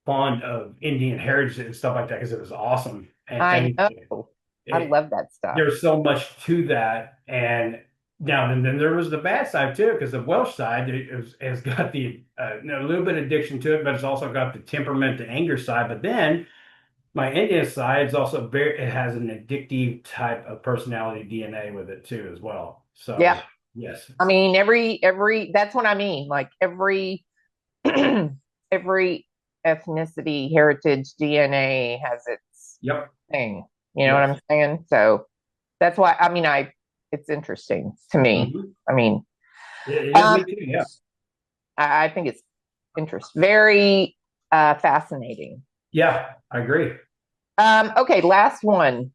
fond of Indian heritage and stuff like that because it was awesome. And I things, know. I love that stuff. there's so much to that. And now and then there was the bad side too, because the Welsh side has got the a little bit of addiction to it, but it's also got the temperament, the anger side. But then my Indian side is also it has an addictive type of personality DNA with it too as well. So Yeah. yes. I mean, every that's what I mean. Like every every ethnicity, heritage, DNA has its Yep. thing. You know what Yes. I'm saying? So that's why I mean I it's interesting to me. Mhm. I mean, It is um, me too. Yeah. I think it's very fascinating. Yeah, I agree. Okay, last one.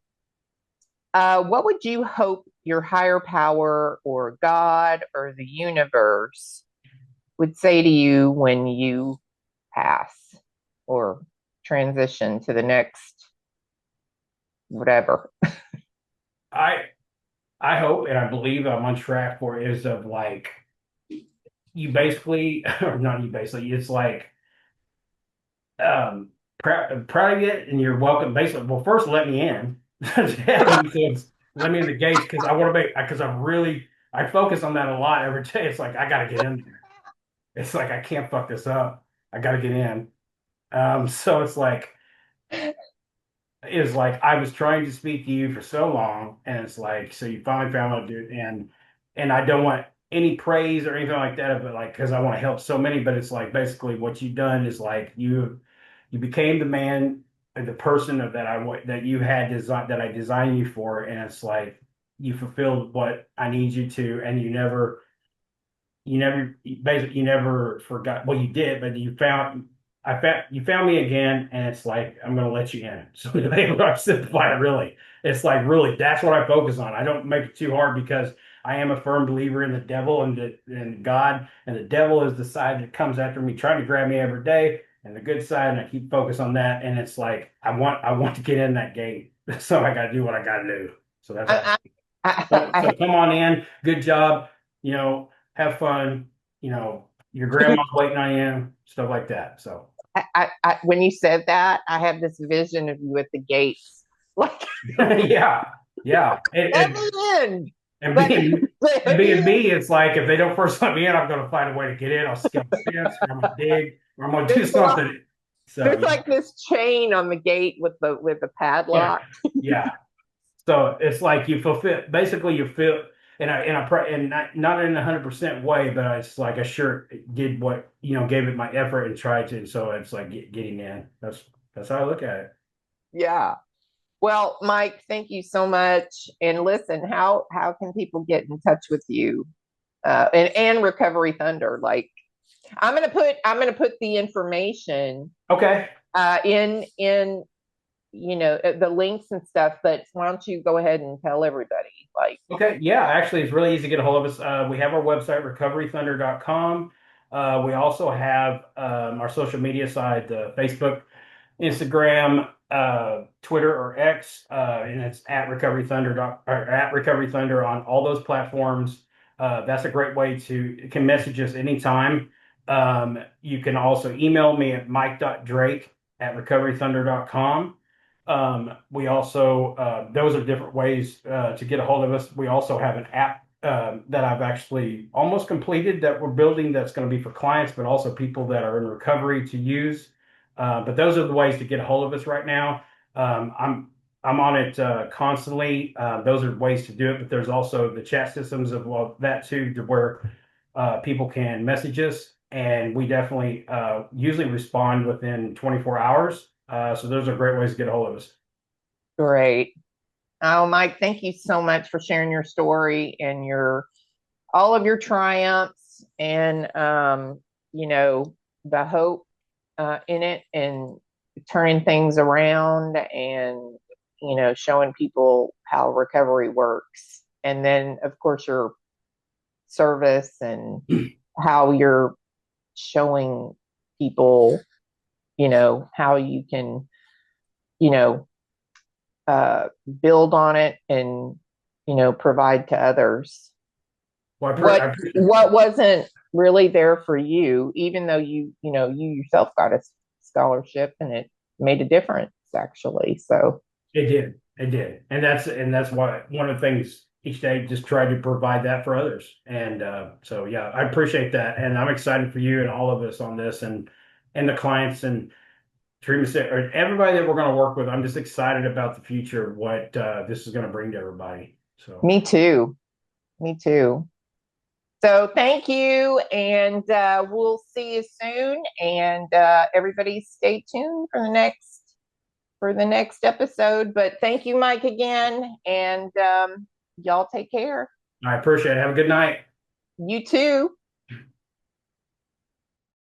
What would you hope your higher power or God or the universe would say to you when you pass or transition to the next whatever? I I hope and I believe I'm on track for is of like you basically, or not you basically, it's like proud of you, and you're welcome. Basically, well, first let me in. He says, let me in the gates because I want to make because I focus on that a lot every day. It's like I got to get in there. It's like I can't fuck this up. I got to get in. So it's like I was trying to speak to you for so long, and it's like so you finally found out, dude, and I don't want any praise or anything like that, but like because I want to help so many, but it's like basically what you've done is like you became the man, the person of that that you had designed that I designed you for, and it's like you fulfilled what I need you to, and you never forgot. Well, you did, but you found me again, and it's like I'm gonna let you in. So I simplify it really. It's like really that's what I focus on. I don't make it too hard because I am a firm believer in the devil and God, and the devil is the side that comes after me, trying to grab me every day, and the good side, and I keep focus on that. And it's like I want to get in that gate, so I got to do what I got to do. So that's all. I, So I, come on in. Good job. Have fun. Your grandma's waiting on you, stuff like that. So when you said that, I have this vision of you at the gates, like yeah, yeah. let me in, And let, being and let me being in. me, it's like if they don't first let me in, I'm gonna find a way to get in. I'll skip a fence, or I'm gonna dig, or I'm gonna do There's a lot. something. So There's like this chain on the gate with the yeah, padlock. yeah. So it's like you fulfill basically you feel and not in 100% way, but it's like I sure did what gave it my effort and tried to. So it's like getting in. That's how I look at it. Yeah. Well, Mike, thank you so much. And listen, how can people get in touch with you? And Recovery Thunder. Like I'm gonna put the information Okay. in the links and stuff. But why don't you go ahead and tell everybody? Like, Okay. Yeah. Actually, it's really easy to get a hold of us. We have our website, recoverythunder.com. We also have our social media side, Facebook, Instagram, Twitter, or X, and it's at Recovery Thunder or at Recovery Thunder on all those platforms. That's a great way to can message us anytime. You can also email me at mike.drake@recoverythunder.com. We also those are different ways to get a hold of us. We also have an app that I've actually almost completed that we're building that's going to be for clients, but also people that are in recovery to use. But those are the ways to get a hold of us right now. I'm on it constantly. Those are ways to do it, but there's also the chat systems of that too, to where people can message us, and we definitely usually respond within 24 hours. So those are great ways to get a hold of us. great. Oh, Mike, thank you so much for sharing your story and your all of your triumphs and the hope in it and turning things around and showing people how recovery works. And then of course your service and how you're showing people, how you can, you know, build on it and, provide to others. Well, I What appreciate what wasn't really there for you, even though you yourself got a scholarship and it made a difference actually. So it. It did, and that's why one of the things each day just try to provide that for others. And so yeah, I appreciate that, and I'm excited for you and all of us on this, and the clients and treatment or everybody that we're going to work with. I'm just excited about the future of what this is going to bring to everybody. So me too. Me too. So thank you, and we'll see you soon. And everybody, stay tuned for the next episode. But thank you, Mike, again, and y'all take care. I appreciate it. Have a good night. You too.